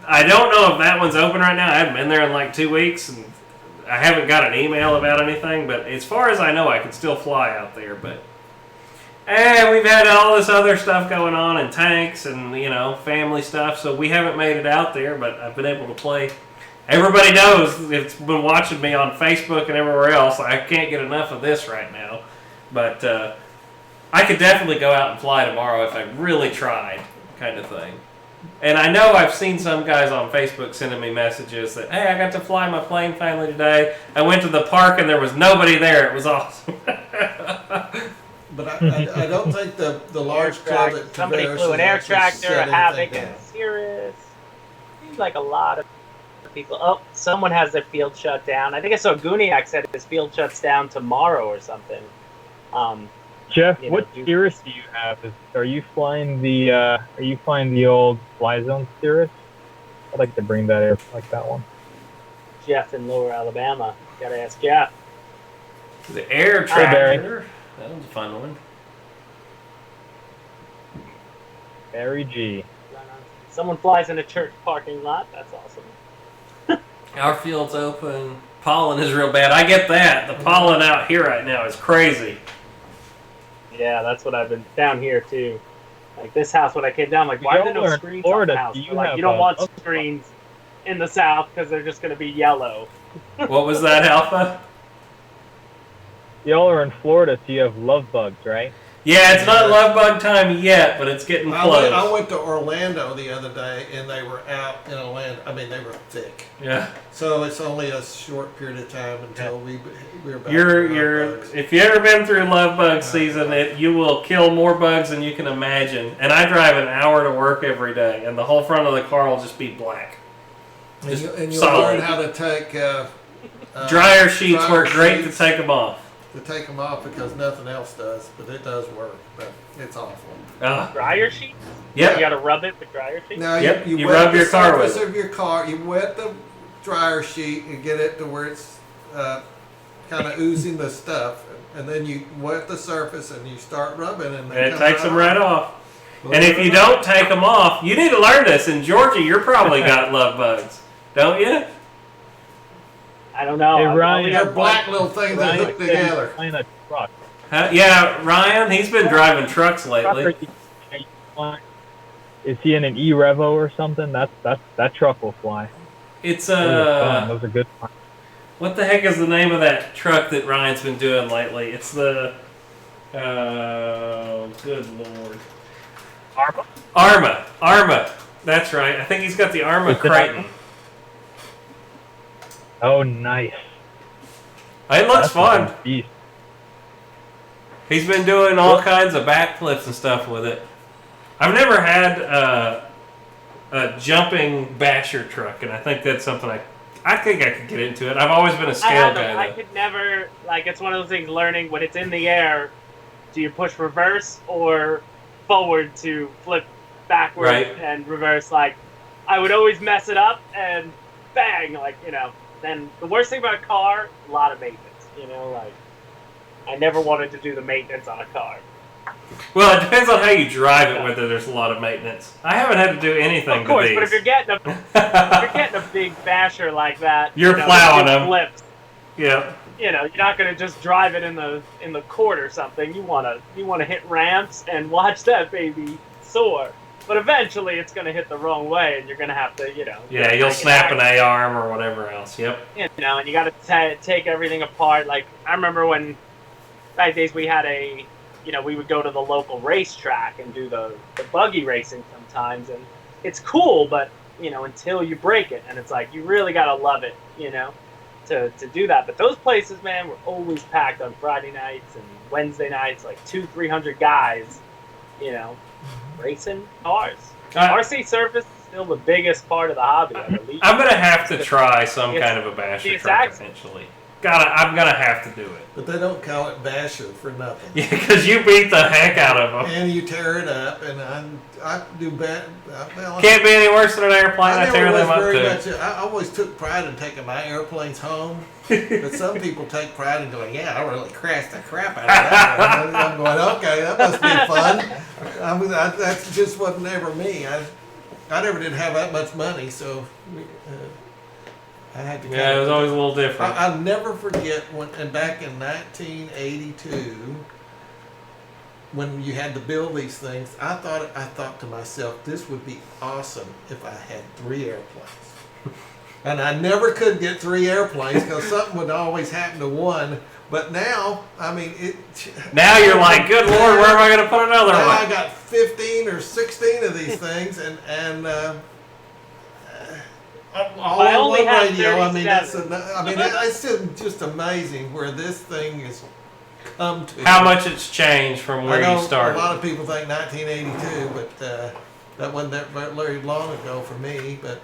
I don't know if that one's open right now. I haven't been there in like 2 weeks, and I haven't got an email about anything, but as far as I know, I can still fly out there. But we've had all this other stuff going on, and tanks and, family stuff, so we haven't made it out there, but I've been able to play. Everybody knows, it's been watching me on Facebook and everywhere else. I can't get enough of this right now. But I could definitely go out and fly tomorrow if I really tried, kind of thing. And I know I've seen some guys on Facebook sending me messages that, hey, I got to fly my plane finally today. I went to the park and there was nobody there. It was awesome. But I don't think the large club at somebody Tavares flew an has air actually tractor, shut a Havoc, anything and down. a Cirrus. Seems like a lot of people. Oh, someone has their field shut down. I think I saw Guniak said his field shuts down tomorrow or something. Jeff, what Cirrus do you have? Are you flying the old Fly Zone Cirrus? I'd like to bring that air like that one. Jeff in Lower Alabama. Gotta ask Jeff. The air tractor. That was a fun one. Barry G. Someone flies in a church parking lot. That's awesome. Our field's open. Pollen is real bad. I get that. The pollen out here right now is crazy. Yeah, that's what I've been down here too. Like this house, when I came down, like, why are there no screens on the house? You don't want screens in the south because they're just going to be yellow. What was that, Alpha? Y'all are in Florida, so you have love bugs, right? Yeah, it's not love bug time yet, but it's getting close. I went to Orlando the other day, and they were out in Orlando. I mean, they were thick. Yeah. So it's only a short period of time until we're back. To if you ever been through love bug season, you will kill more bugs than you can imagine. And I drive an hour to work every day, and the whole front of the car will just be black. And you'll learn how to take dryer sheets work great to take them off. Because nothing else does, but it does work. But it's awful. Dryer sheets? Yeah. You got to rub it with dryer sheets? Now you rub your car with it. Of your car. You wet the dryer sheet and get it to where it's kind of oozing the stuff, and then you wet the surface and you start rubbing, and it takes them right off. And if you don't take them off, you need to learn this. In Georgia, you're probably got love bugs, don't you? I don't know. Hey, Ryan, they're black little things that hook together. A truck. Yeah, Ryan, he's been driving trucks lately. Is he in an E-Revo or something? That truck will fly. It's Those are good fun. What the heck is the name of that truck that Ryan's been doing lately? It's the good lord. Arma. That's right. I think he's got the Arma Creighton. Oh, nice. It looks fun. Beast. He's been doing all kinds of backflips and stuff with it. I've never had a jumping basher truck, and I think that's something I think I could get into it. I've always been a scale guy. I could never, it's one of those things, learning when it's in the air, do you push reverse or forward to flip backward and reverse? I would always mess it up and bang, Then the worst thing about a car, a lot of maintenance, I never wanted to do the maintenance on a car. Well, it depends on how you drive it, whether there's a lot of maintenance. I haven't had to do anything of course, to these. But if you're getting a big basher like that, you're plowing them. Flips, yeah. You're not going to just drive it in the court or something. You want to hit ramps and watch that baby soar. But eventually, it's going to hit the wrong way, and you're going to have to, Yeah, you'll snap an A-arm or whatever else. Yep. And you got to take everything apart. I remember when back days we had we would go to the local racetrack and do the buggy racing sometimes, and it's cool, but until you break it, and it's you really got to love it, to do that. But those places, man, were always packed on Friday nights and Wednesday nights, like 200-300 guys, you know, racing cars. RC service is still the biggest part of the hobby. I'm gonna have to try some kind of a basher truck eventually. I'm gonna have to do it. But they don't call it basher for nothing. Yeah, because you beat the heck out of them. And you tear it up, and I do bad. Well, can't be any worse than an airplane. I tear them up too. I always took pride in taking my airplanes home, but some people take pride in going, "Yeah, I really crashed the crap out of that." And I'm going, "Okay, that must be fun." I mean, that just wasn't ever me. I never did have that much money, so. I had to it was always a little different. I'll never forget and back in 1982, when you had to build these things, I thought to myself, this would be awesome if I had 3 airplanes. And I never could get 3 airplanes because something would always happen to one. But now, I mean, now you're like, good Lord, where am I going to put another one? Now I got 15 or 16 of these things, and all I on only one have radio. I mean, 37. it's just amazing where this thing has come to. How much it's changed from where you started. A lot of people think 1982, but that wasn't that very long ago for me. But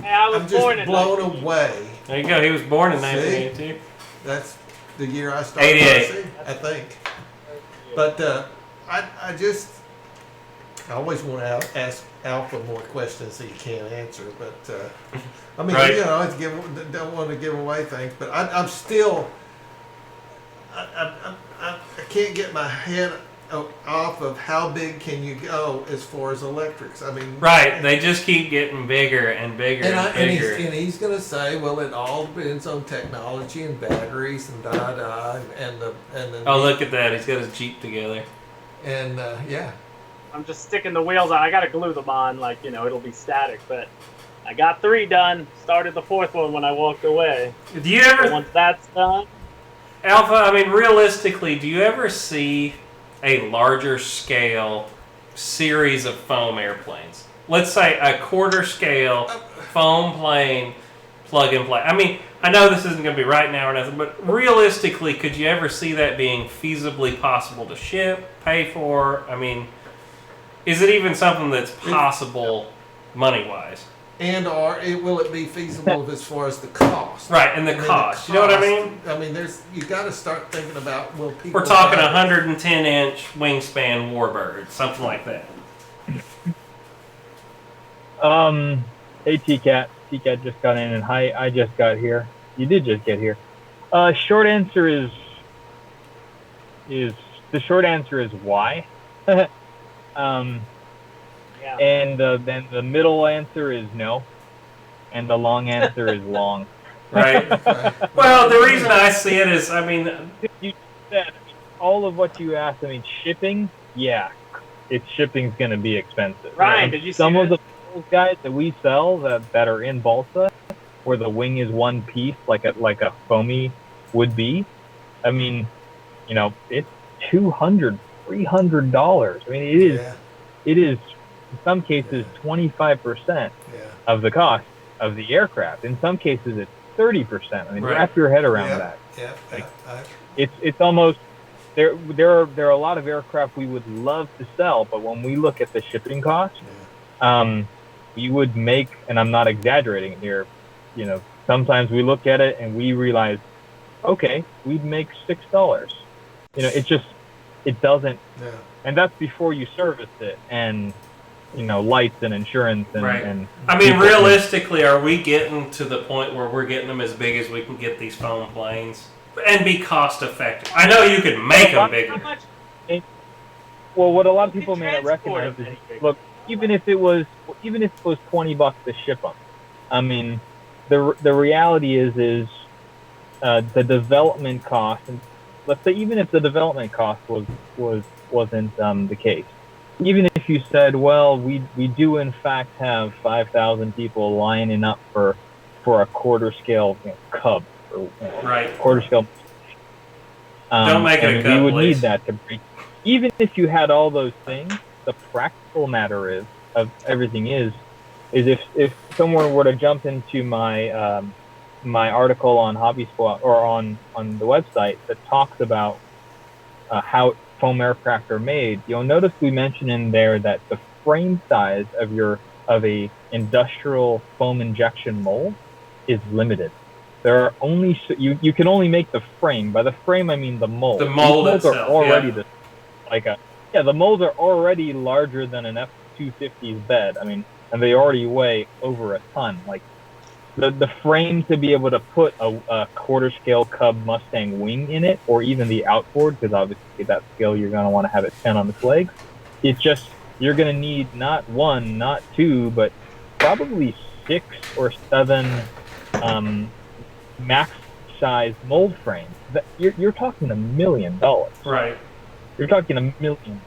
I was I'm just born in blown away. There you go. He was born in 1982. That's the year I started. 88. I think. But I always want to ask Alpha more questions that you can't answer, but I mean, right. You know, don't want to give away things, but I'm still, I can't get my head off of how big can you go as far as electrics. I mean, right? They just keep getting bigger and bigger and bigger. And he's going to say, well, it all depends on technology and batteries and and the. Oh, look at that! He's got his Jeep together. And yeah. I'm just sticking the wheels on. I got to glue them on, like, you know, it'll be static. But I got 3 done. Started the 4th one when I walked away. Do you ever? So once that's done, Alpha, I mean, realistically, do you ever see a larger scale series of foam airplanes? Let's say a quarter scale foam plane, plug and play. I mean, I know this isn't going to be right now or nothing, but realistically, could you ever see that being feasibly possible to ship, pay for? I mean, is it even something that's possible money-wise? And will it be feasible as far as the cost? Right, and the cost. You know what I mean? I mean, you got to start thinking about, will people... We're talking 110-inch wingspan warbird, something like that. Hey, T-Cat. T-Cat just got in, and hi, I just got here. You did just get here. Short answer is why. yeah. And then the middle answer is no, and the long answer is long. Right. Well, the reason I see it is, I mean, you said all of what you asked. I mean, shipping. Yeah, shipping's going to be expensive. Ryan, did you see some of this? the guys that we sell that are in balsa, where the wing is one piece, like a foamy would be? I mean, you know, it's $200, $300. I mean, it is in some cases 25% of the cost of the aircraft. In some cases, it's 30%. I mean, wrap your head around that. Yeah. Like, it's almost there are a lot of aircraft we would love to sell, but when we look at the shipping cost, we would make, and I'm not exaggerating here, you know, sometimes we look at it and we realize, okay, we'd make $6. You know, it doesn't, and that's before you service it and, you know, lights and insurance and. Right. And I mean, realistically, are we getting to the point where we're getting them as big as we can get these foam planes and be cost effective? I know you can make them bigger. Well, what a lot of people may not recognize is, look, even if it was $20 to ship them, I mean, the reality is the development cost, and let's say even if the development cost wasn't the case, even if you said, well, we do in fact have 5,000 people lining up for a quarter scale Cub, or quarter scale. Don't make it a Cub, we would please. need that to break. Even if you had all those things, the practical matter of everything is if someone were to jump into my my article on Hobby Squad or on the website that talks about how foam aircraft are made, you'll notice we mention in there that the frame size of a industrial foam injection mold is limited. There are only you can only make the frame. By the frame, I mean the mold. The mold These molds itself, are already yeah. the molds are already larger than an F-250's bed. I mean, and they already weigh over a ton. Like the frame to be able to put a quarter scale Cub Mustang wing in it, or even the outboard, because obviously at that scale you're going to want to have it 10 on its legs. It's just you're going to need not one, not two, but probably 6 or 7 max size mold frames. You're talking $1 million. Right. You're talking $1 million.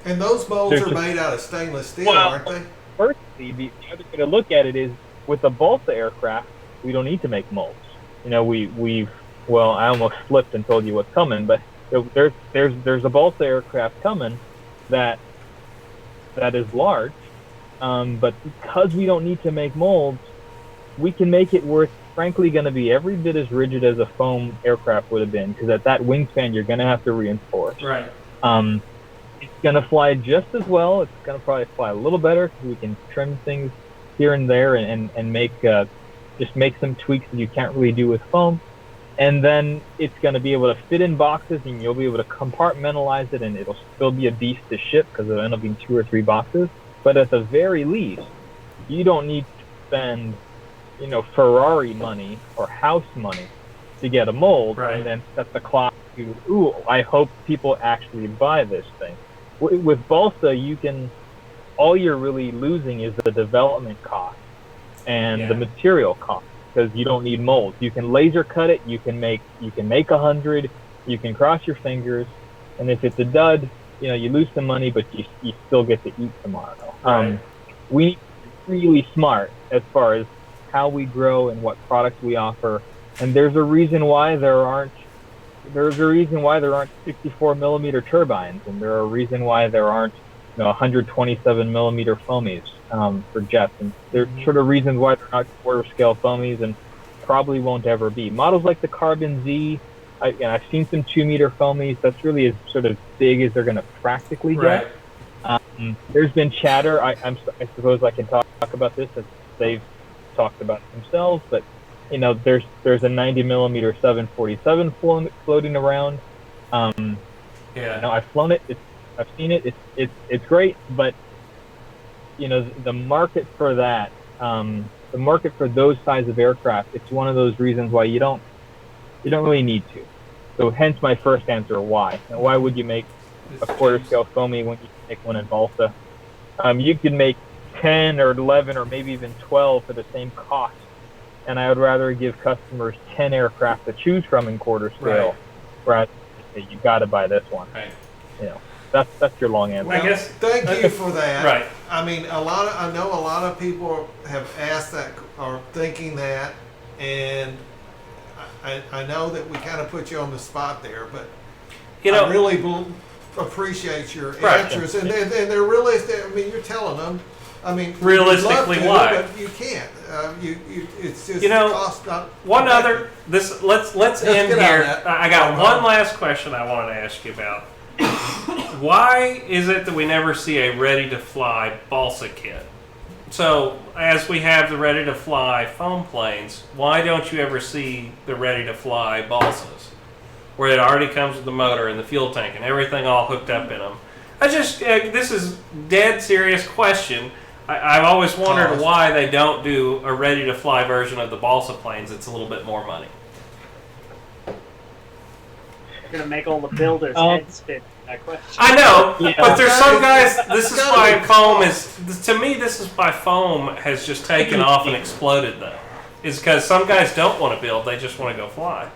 And those molds are made out of stainless steel, aren't they? Firstly, the other way to look at it is with the balsa aircraft, we don't need to make molds. You know, well, I almost flipped and told you what's coming, but there's a balsa aircraft coming that is large, but because we don't need to make molds, we can make it where it's frankly going to be every bit as rigid as a foam aircraft would have been, because at that wingspan you're going to have to reinforce. Right. It's going to fly just as well. It's going to probably fly a little better because we can trim things here and there and make some tweaks that you can't really do with foam. And then it's going to be able to fit in boxes, and you'll be able to compartmentalize it, and it'll still be a beast to ship because it'll end up being 2 or 3 boxes. But at the very least, you don't need to spend, Ferrari money or house money to get a mold, right, and then set the clock to, ooh, I hope people actually buy this thing. With balsa, all you're really losing is the development cost and the material cost, because you don't need molds. You can laser cut it. You can make 100. You can cross your fingers, and if it's a dud, you lose some money, but you still get to eat tomorrow. Right. We need to be really smart as far as how we grow and what products we offer, and there's a reason why there aren't 64 millimeter turbines, and there are a reason why there aren't 127 millimeter foamies for jets, and there's sort of reasons why they're not quarter scale foamies, and probably won't ever be. Models like the Carbon Z, I've seen some 2 meter foamies. That's really as sort of big as they're going to practically get. Right. There's been chatter. I suppose I can talk about this as they've talked about it themselves, but there's a 90 millimeter 747 floating around. I've flown it. I've seen it. It's great, but the market for that, the market for those size of aircraft, it's one of those reasons why you don't really need to. So hence my first answer, why? And why would you make a quarter scale foamy when you can make one in balsa? You can make 10 or 11 or maybe even 12 for the same cost. And I would rather give customers 10 aircraft to choose from in quarter scale, rather than say, you got to buy this one. Right. That's your long answer. Well, I guess. Thank you for that. Right. I mean, I know a lot of people have asked that or thinking that, and I know that we kind of put you on the spot there, but I really appreciate your answers, and they're realistic. I mean, you're telling them. I mean, realistically, you'd love to, but you can't. It's just cost not. One other. Let's end here. I got one last question I wanted to ask you about. Why is it that we never see a ready-to-fly balsa kit? So, as we have the ready-to-fly foam planes, why don't you ever see the ready-to-fly balsas, where it already comes with the motor and the fuel tank and everything all hooked up in them? This is dead serious question. I've always wondered why they don't do a ready-to-fly version of the balsa planes. It's a little bit more money. You're gonna make all the builders' heads spin. That question. I know, but there's some guys. This is why foam is. To me, this is why foam has just taken off and exploded. Though, is because some guys don't want to build; they just want to go fly.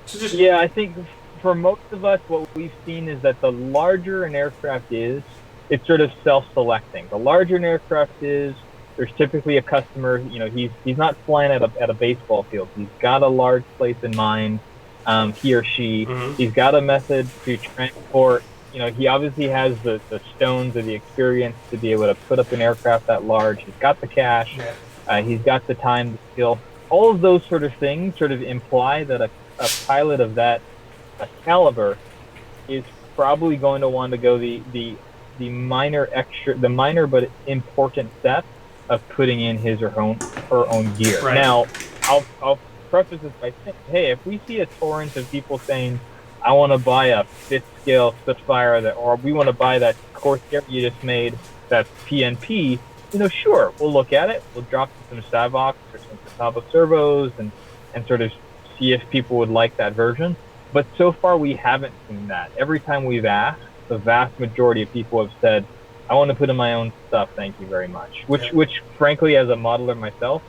So I think for most of us, what we've seen is that the larger an aircraft is, it's sort of self-selecting. The larger an aircraft is, there's typically a customer. He's not flying at a baseball field. He's got a large place in mind. He or she, he's got a method to transport he obviously has the stones or the experience to be able to put up an aircraft that large. He's got the cash. He's got the time, the skill. All of those sort of things sort of imply that a pilot of that caliber is probably going to want to go the minor but important step of putting in his or her own gear. Right. Now, I'll preface this by saying, hey, if we see a torrent of people saying, I want to buy a 5th scale Spitfire, or we want to buy that Corsair you just made, that's PNP, sure, we'll look at it. We'll drop some Savox or some Catawba servos and sort of see if people would like that version. But so far, we haven't seen that. Every time we've asked, the vast majority of people have said, I want to put in my own stuff, thank you very much. Which frankly, as a modeler myself,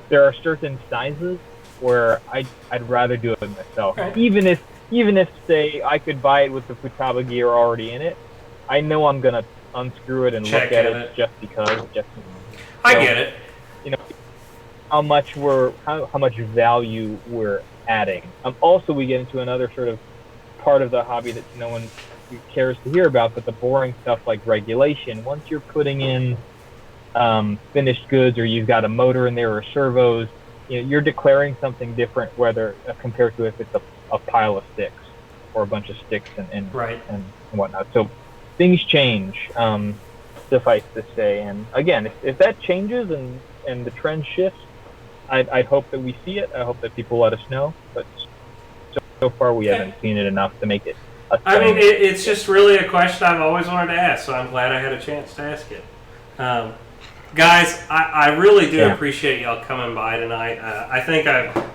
there are certain sizes where I'd rather do it myself. Right. Even if, say, I could buy it with the Futaba gear already in it, I know I'm going to unscrew it and look at it just because. I get it. How much value we're adding. Also, we get into another sort of part of the hobby that no one cares to hear about, but the boring stuff like regulation. Once you're putting in finished goods, or you've got a motor in there or servos, you're declaring something different, whether compared to if it's a pile of sticks or a bunch of sticks and whatnot. So things change, suffice to say. And again, if that changes and the trend shifts, I'd hope that we see it. I hope that people let us know. But so far, we haven't seen it enough to make it a trend. I mean, it's just really a question I've always wanted to ask, so I'm glad I had a chance to ask it. Guys, I really do appreciate y'all coming by tonight. I think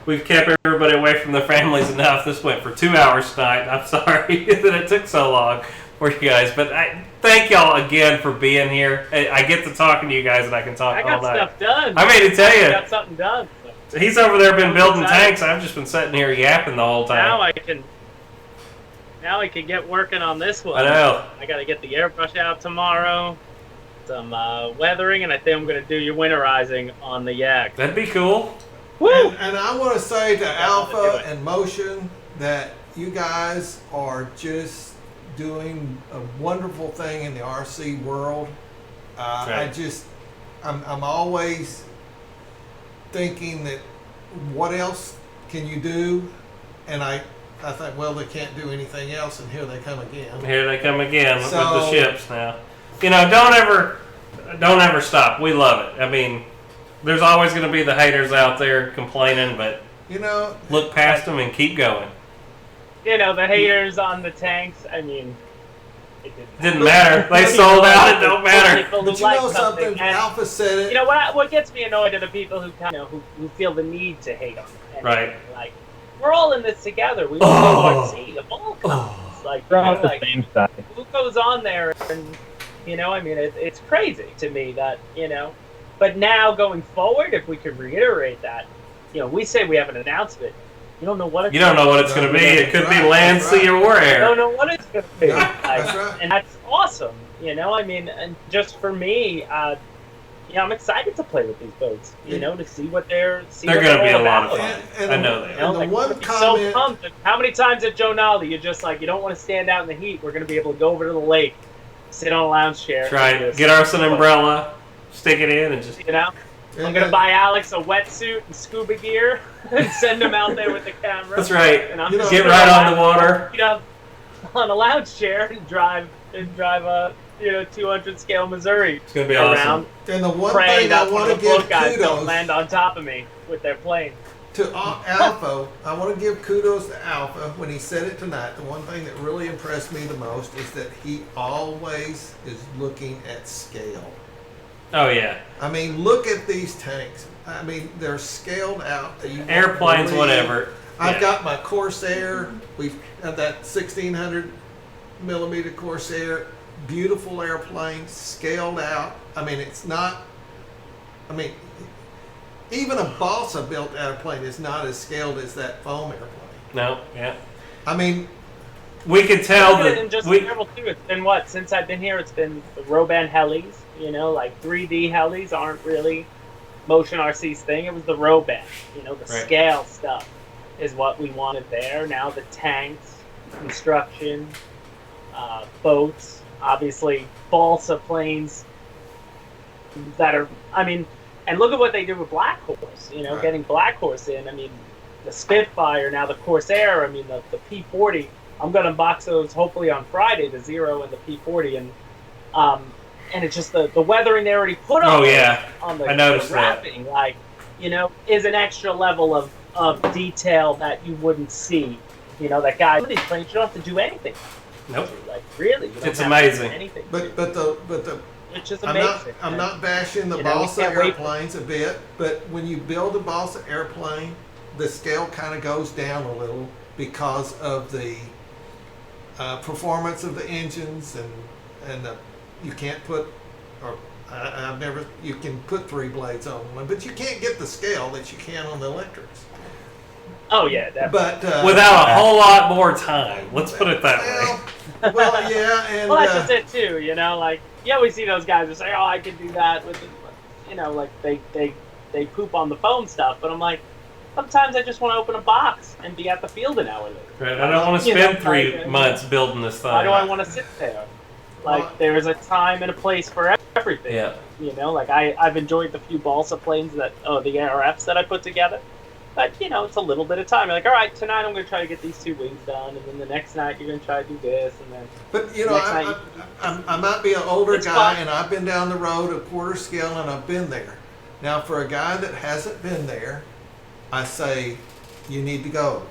we've kept everybody away from their families enough. This went for 2 hours tonight. I'm sorry that it took so long for you guys, but I thank y'all again for being here. I get to talking to you guys, and I can talk all night. I got stuff done. I mean to tell you, I got something done. So. He's over there been building tanks. I've just been sitting here yapping the whole time. Now I can get working on this one. I know. I got to get the airbrush out tomorrow. Some weathering, and I think I'm going to do your winterizing on the Yak. That'd be cool. Woo! And I want to say to Alpha and Motion that you guys are just doing a wonderful thing in the RC world. Right. I'm always thinking that what else can you do? And I think, well, they can't do anything else, and here they come again. Here they come again with the ships now. Don't ever stop. We love it. I mean, there's always going to be the haters out there complaining, but look past them and keep going. The haters on the tanks. I mean, it didn't matter. They sold out. It don't matter. But something? Alpha said it. What gets me annoyed are the people who feel the need to hate on it. Right. Like, we're all in this together. We all see of all kinds. We're on the same side. Who goes on there and it's crazy to me that But now going forward, if we could reiterate that, we say we have an announcement. You don't know what it's going to be. It could be land, sea, or air. You don't know what it's going to be. That's right. And that's awesome. And just for me, I'm excited to play with these boats. To see what they're going to be a lot of fun. I know that. And the one comment. So pumped. How many times at Joe Nall you're just like, you don't want to stand out in the heat. We're going to be able to go over to the lake, sit on a lounge chair. Try get us an umbrella, stick it in, and just I'm gonna buy Alex a wetsuit and scuba gear and send him out there with the camera. That's right. And I'm just get right on the water. On a lounge chair and drive a 200 scale Missouri. It's gonna be around. Awesome. And the one thing I want to give guys kudos don't land on top of me with their plane. To Alpha, I want to give kudos to Alpha when he said it tonight. The one thing that really impressed me the most is that he always is looking at scale. Oh yeah. I mean, look at these tanks. I mean, they're scaled out. Airplanes, whatever. I've got my Corsair. We've got that 1600 millimeter Corsair. Beautiful airplane, scaled out. I mean, it's not. I mean, even a balsa built airplane is not as scaled as that foam airplane. No. Yeah. I mean, we could tell that. And just too. It's been since I've been here. It's been the Roban helis. Like 3D helis aren't really Motion RC's thing. It was the Roban. The scale stuff is what we wanted there. Now the tanks, construction, boats, obviously balsa planes that are, I mean, and look at what they do with Black Horse, you know, Right. getting Black Horse in. I mean, the Spitfire, now the Corsair, I mean, the P40. I'm going to unbox those hopefully on Friday, the Zero and the P40. And it's just the weathering they already put on, on the, I noticed the wrapping, like, you know, is an extra level of detail that you wouldn't see. You know, that guy, these planes, you don't have to do anything. Nope. Like, really, you don't It's have amazing. To do anything. But the Which is I'm amazing. not bashing the You know, we balsa can't wait for- airplanes a bit, but when you build a balsa airplane, the scale kind of goes down a little because of the performance of the engines and you can't put, or I've never, you can put 3 blades on one, but you can't get the scale that you can on the electrics. Oh yeah, definitely. But Without a whole lot more time. Let's put it that way. well, yeah, and Well, that's just it too. You know, like you always see those guys who say, "Oh, I can do that with," you know, like they poop on the phone stuff. But I'm like, sometimes I just want to open a box and be at the field an hour later. Right, I don't want to You spend know, 3 like, months building this thing. Why do I want to sit there? Like there is a time and a place for everything. Yeah. You know, like I've enjoyed the few balsa planes the ARFs that I put together. But, you know, it's a little bit of time. You're like, all right, tonight I'm going to try to get these 2 wings done, and then the next night you're going to try to do this, and then... But, you know, next night I might be an older It's guy, fun. and I've been down the road a quarter scale, and I've been there. Now, for a guy that hasn't been there, I say, you need to go.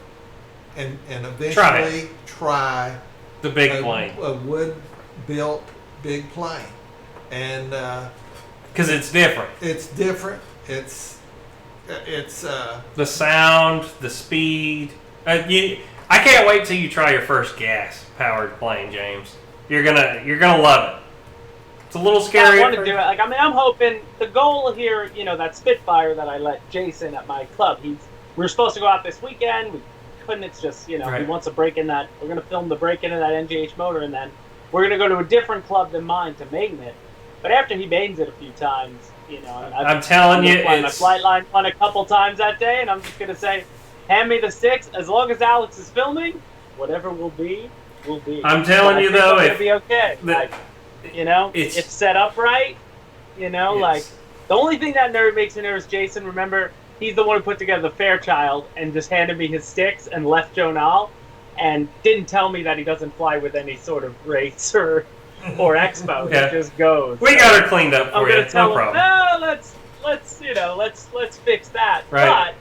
And eventually try The big plane. a wood-built big plane. And Because it's different. it's different. It's The sound, the speed. I can't wait till you try your first gas-powered plane, James. You're gonna love it. It's a little scary. I want to do it. Like, I mean, I'm hoping the goal here, you know, that Spitfire that I let Jason at my club. We were supposed to go out this weekend. We couldn't. It's just, you know, Right. he wants to break in that. We're gonna film the break in of that NGH motor, and then we're gonna go to a different club than mine to main it. But after he mains it a few times, you know, and I'm telling you, my it's flight line won a couple times that day, and I'm just gonna say, hand me the 6. As long as Alex is filming, whatever will be, will be. I'm telling But I you, think though, I'm gonna if- be okay. the- Like, you know, it's- it's set up right. You know, Yes. like the only thing that makes me nervous, Jason. Remember, he's the one who put together the Fairchild and just handed me his sticks and left Joe Nall, and didn't tell me that he doesn't fly with any sort of rates or expo. Yeah. It just goes. we So got her cleaned up I'm for you. gonna tell No him, problem. no, let's fix that. Right. But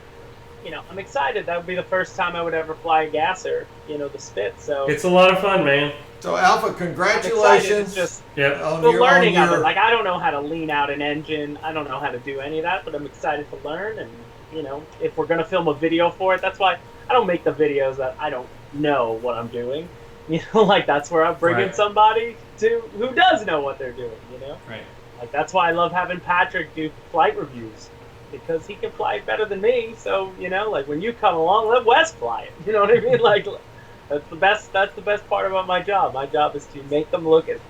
you know, I'm excited. That would be the first time I would ever fly a gasser. You know, the Spit. So It's a lot of fun, man. so Alpha, I'm excited. congratulations It's just Yep. on the your learning on of your it. Like, I don't know how to lean out an engine. I don't know how to do any of that, but I'm excited to learn. And, you know, if we're going to film a video for it, that's why I don't make the videos that I don't know what I'm doing. You know, like, that's where I'm bringing Right. somebody to who does know what they're doing, you know? Right. Like, that's why I love having Patrick do flight reviews. Because he can fly it better than me. So, you know, like, when you come along, let Wes fly it. You know what I mean? Like, that's the best part about my job. My job is to make them look as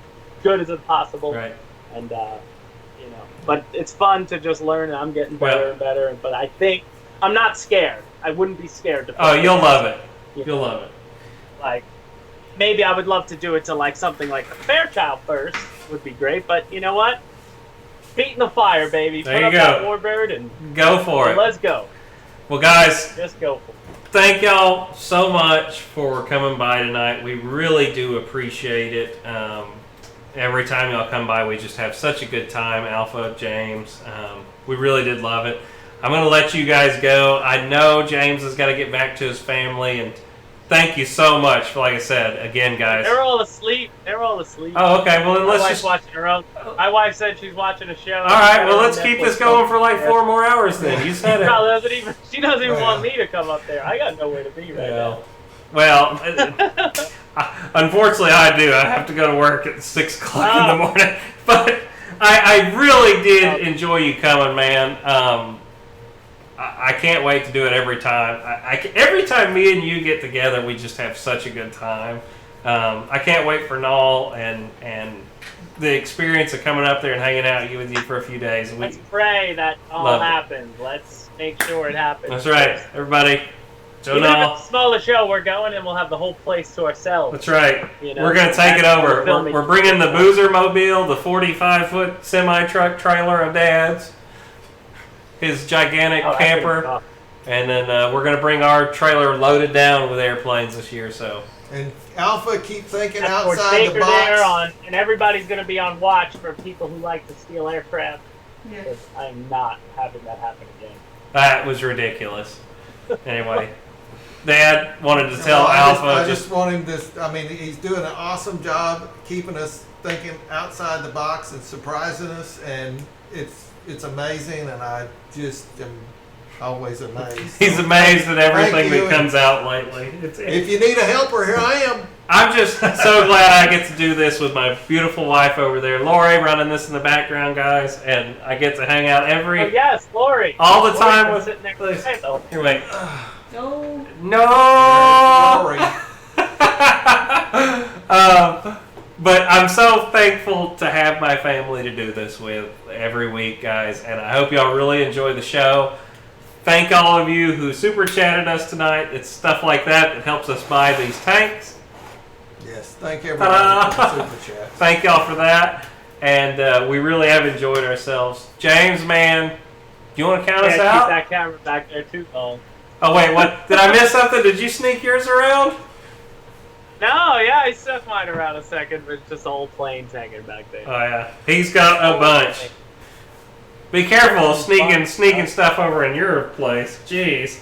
good as possible. Right. And you know, but it's fun to just learn, and I'm getting better Well- and better. But I think I'm not scared. I wouldn't be scared to. Oh, fly you'll it. love it. You You'll know, love it. Like, maybe I would love to do it to like something like the Fairchild first would be great. But you know what? Feet in the fire, baby. There Put you up go. that Warbird and Go for it. let's go. Well, guys, Just go for it. thank y'all so much for coming by tonight. We really do appreciate it. Every time y'all come by, we just have such a good time. Alpha, James, we really did love it. I'm going to let you guys go. I know James has got to get back to his family, and thank you so much for, like I said, again, guys. They're all asleep. Oh, Oh, okay. Well, then my let's wife's just. watching her own. My wife said she's watching a show. All right. Well, let's keep this going for like 4 more hours. Then you said it. She doesn't even want me to come up there. I got nowhere to be right now. Well, unfortunately, I do. I have to go to work at 6 o'clock in the morning. But I really did enjoy you coming, man. I can't wait to do it every time. Every time me and you get together, we just have such a good time. I can't wait for Nall and the experience of coming up there and hanging out with you for a few days. Let's pray that all Love it. happens. Let's make sure it happens. That's right, everybody. So Even if now, it's a smaller show, we're going and we'll have the whole place to ourselves. that's right. You know, We're going to take it that's over. what filming We're bringing the Boozer Mobile, the 45-foot semi-truck trailer of Dad's, his gigantic Oh, that's gonna be camper, tough. and then we're going to bring our trailer loaded down with airplanes this year. So And Alpha, keep thinking That's where outside the Staker box. there on, and everybody's going to be on watch for people who like to steal aircraft. Yeah. 'Cause I'm not having that happen again. that was ridiculous. Anyway, Dad wanted to tell Well, Alpha I just want him to. I mean, he's doing an awesome job keeping us thinking outside the box and surprising us, and it's amazing. And I just am always amazed. he's amazed at everything Thank you. that comes out lately. If you need a helper, here I am. I'm just so glad I get to do this with my beautiful wife over there, Lori, running this in the background, guys, and I get to hang out Oh yes, Lori. all the time Lori's with. sitting next Please. to me, though. Here, wait. No. No. Lori. But I'm so thankful to have my family to do this with every week, guys, and I hope y'all really enjoy the show. Thank all of you who super chatted us tonight. It's stuff like that that helps us buy these tanks. Yes, thank everybody for the super chat. Thank y'all for that, and we really have enjoyed ourselves. James, man, do you want to count us Can't keep out? that camera back there too long. Oh wait, what? Did I miss something? Did you sneak yours around? No, yeah, I stuck mine around a second, but it's just old planes hanging back there. Oh yeah, he's got a bunch. Be careful of sneaking stuff over in your place. Jeez.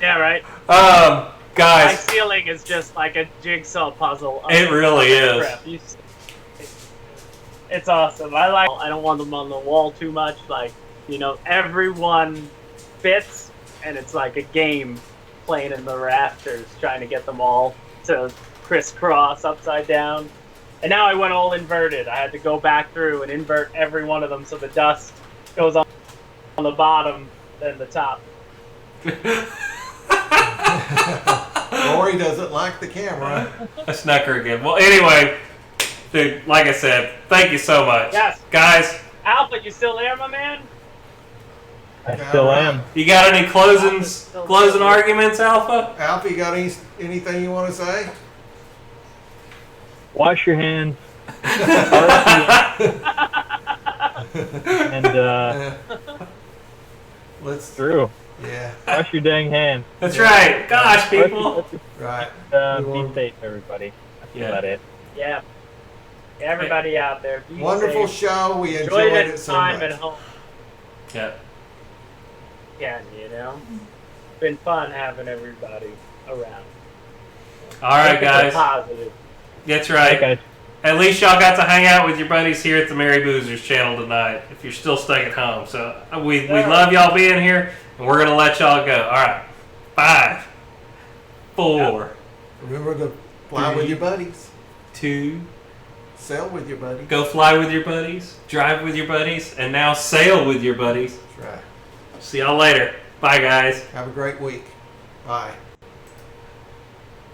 Yeah, right. My Guys, ceiling is just like a jigsaw puzzle. of It really is. crap. It's awesome. I don't want them on the wall too much. Like, you know, everyone fits, and it's like a game playing in the rafters, trying to get them all to crisscross upside down. And now I went all inverted. I had to go back through and invert every one of them so the dust goes on the bottom than the top. Lori doesn't like the camera. I snuck her again. Well, anyway, dude, like I said, thank you so much. Yes. Guys, Alpha, you still there, my man? I still am. you got any closing arguments, Alpha? Alfie, got anything you want to say? Wash your hands. And Let's. through. Yeah. Wash your dang hands. That's right. Gosh, people. Right. Be safe, everybody. That's Yeah. about it. Yeah. Everybody out there, be Wonderful safe. show. We Enjoy enjoyed that it so time much. at home. Yeah. Yeah, you know, been fun having everybody around. All right, Keep it guys. Positive. That's Hey, right. guys. At least y'all got to hang out with your buddies here at the Mary Boozers channel tonight, if you're still stuck at home. So we love y'all being here, and we're going to let y'all go. All right. 5, 4, Remember to fly with your buddies. 2, Sail with your buddies. go fly with your buddies, drive with your buddies, and now sail with your buddies. That's right. See y'all later. Bye, guys. Have a great week. Bye.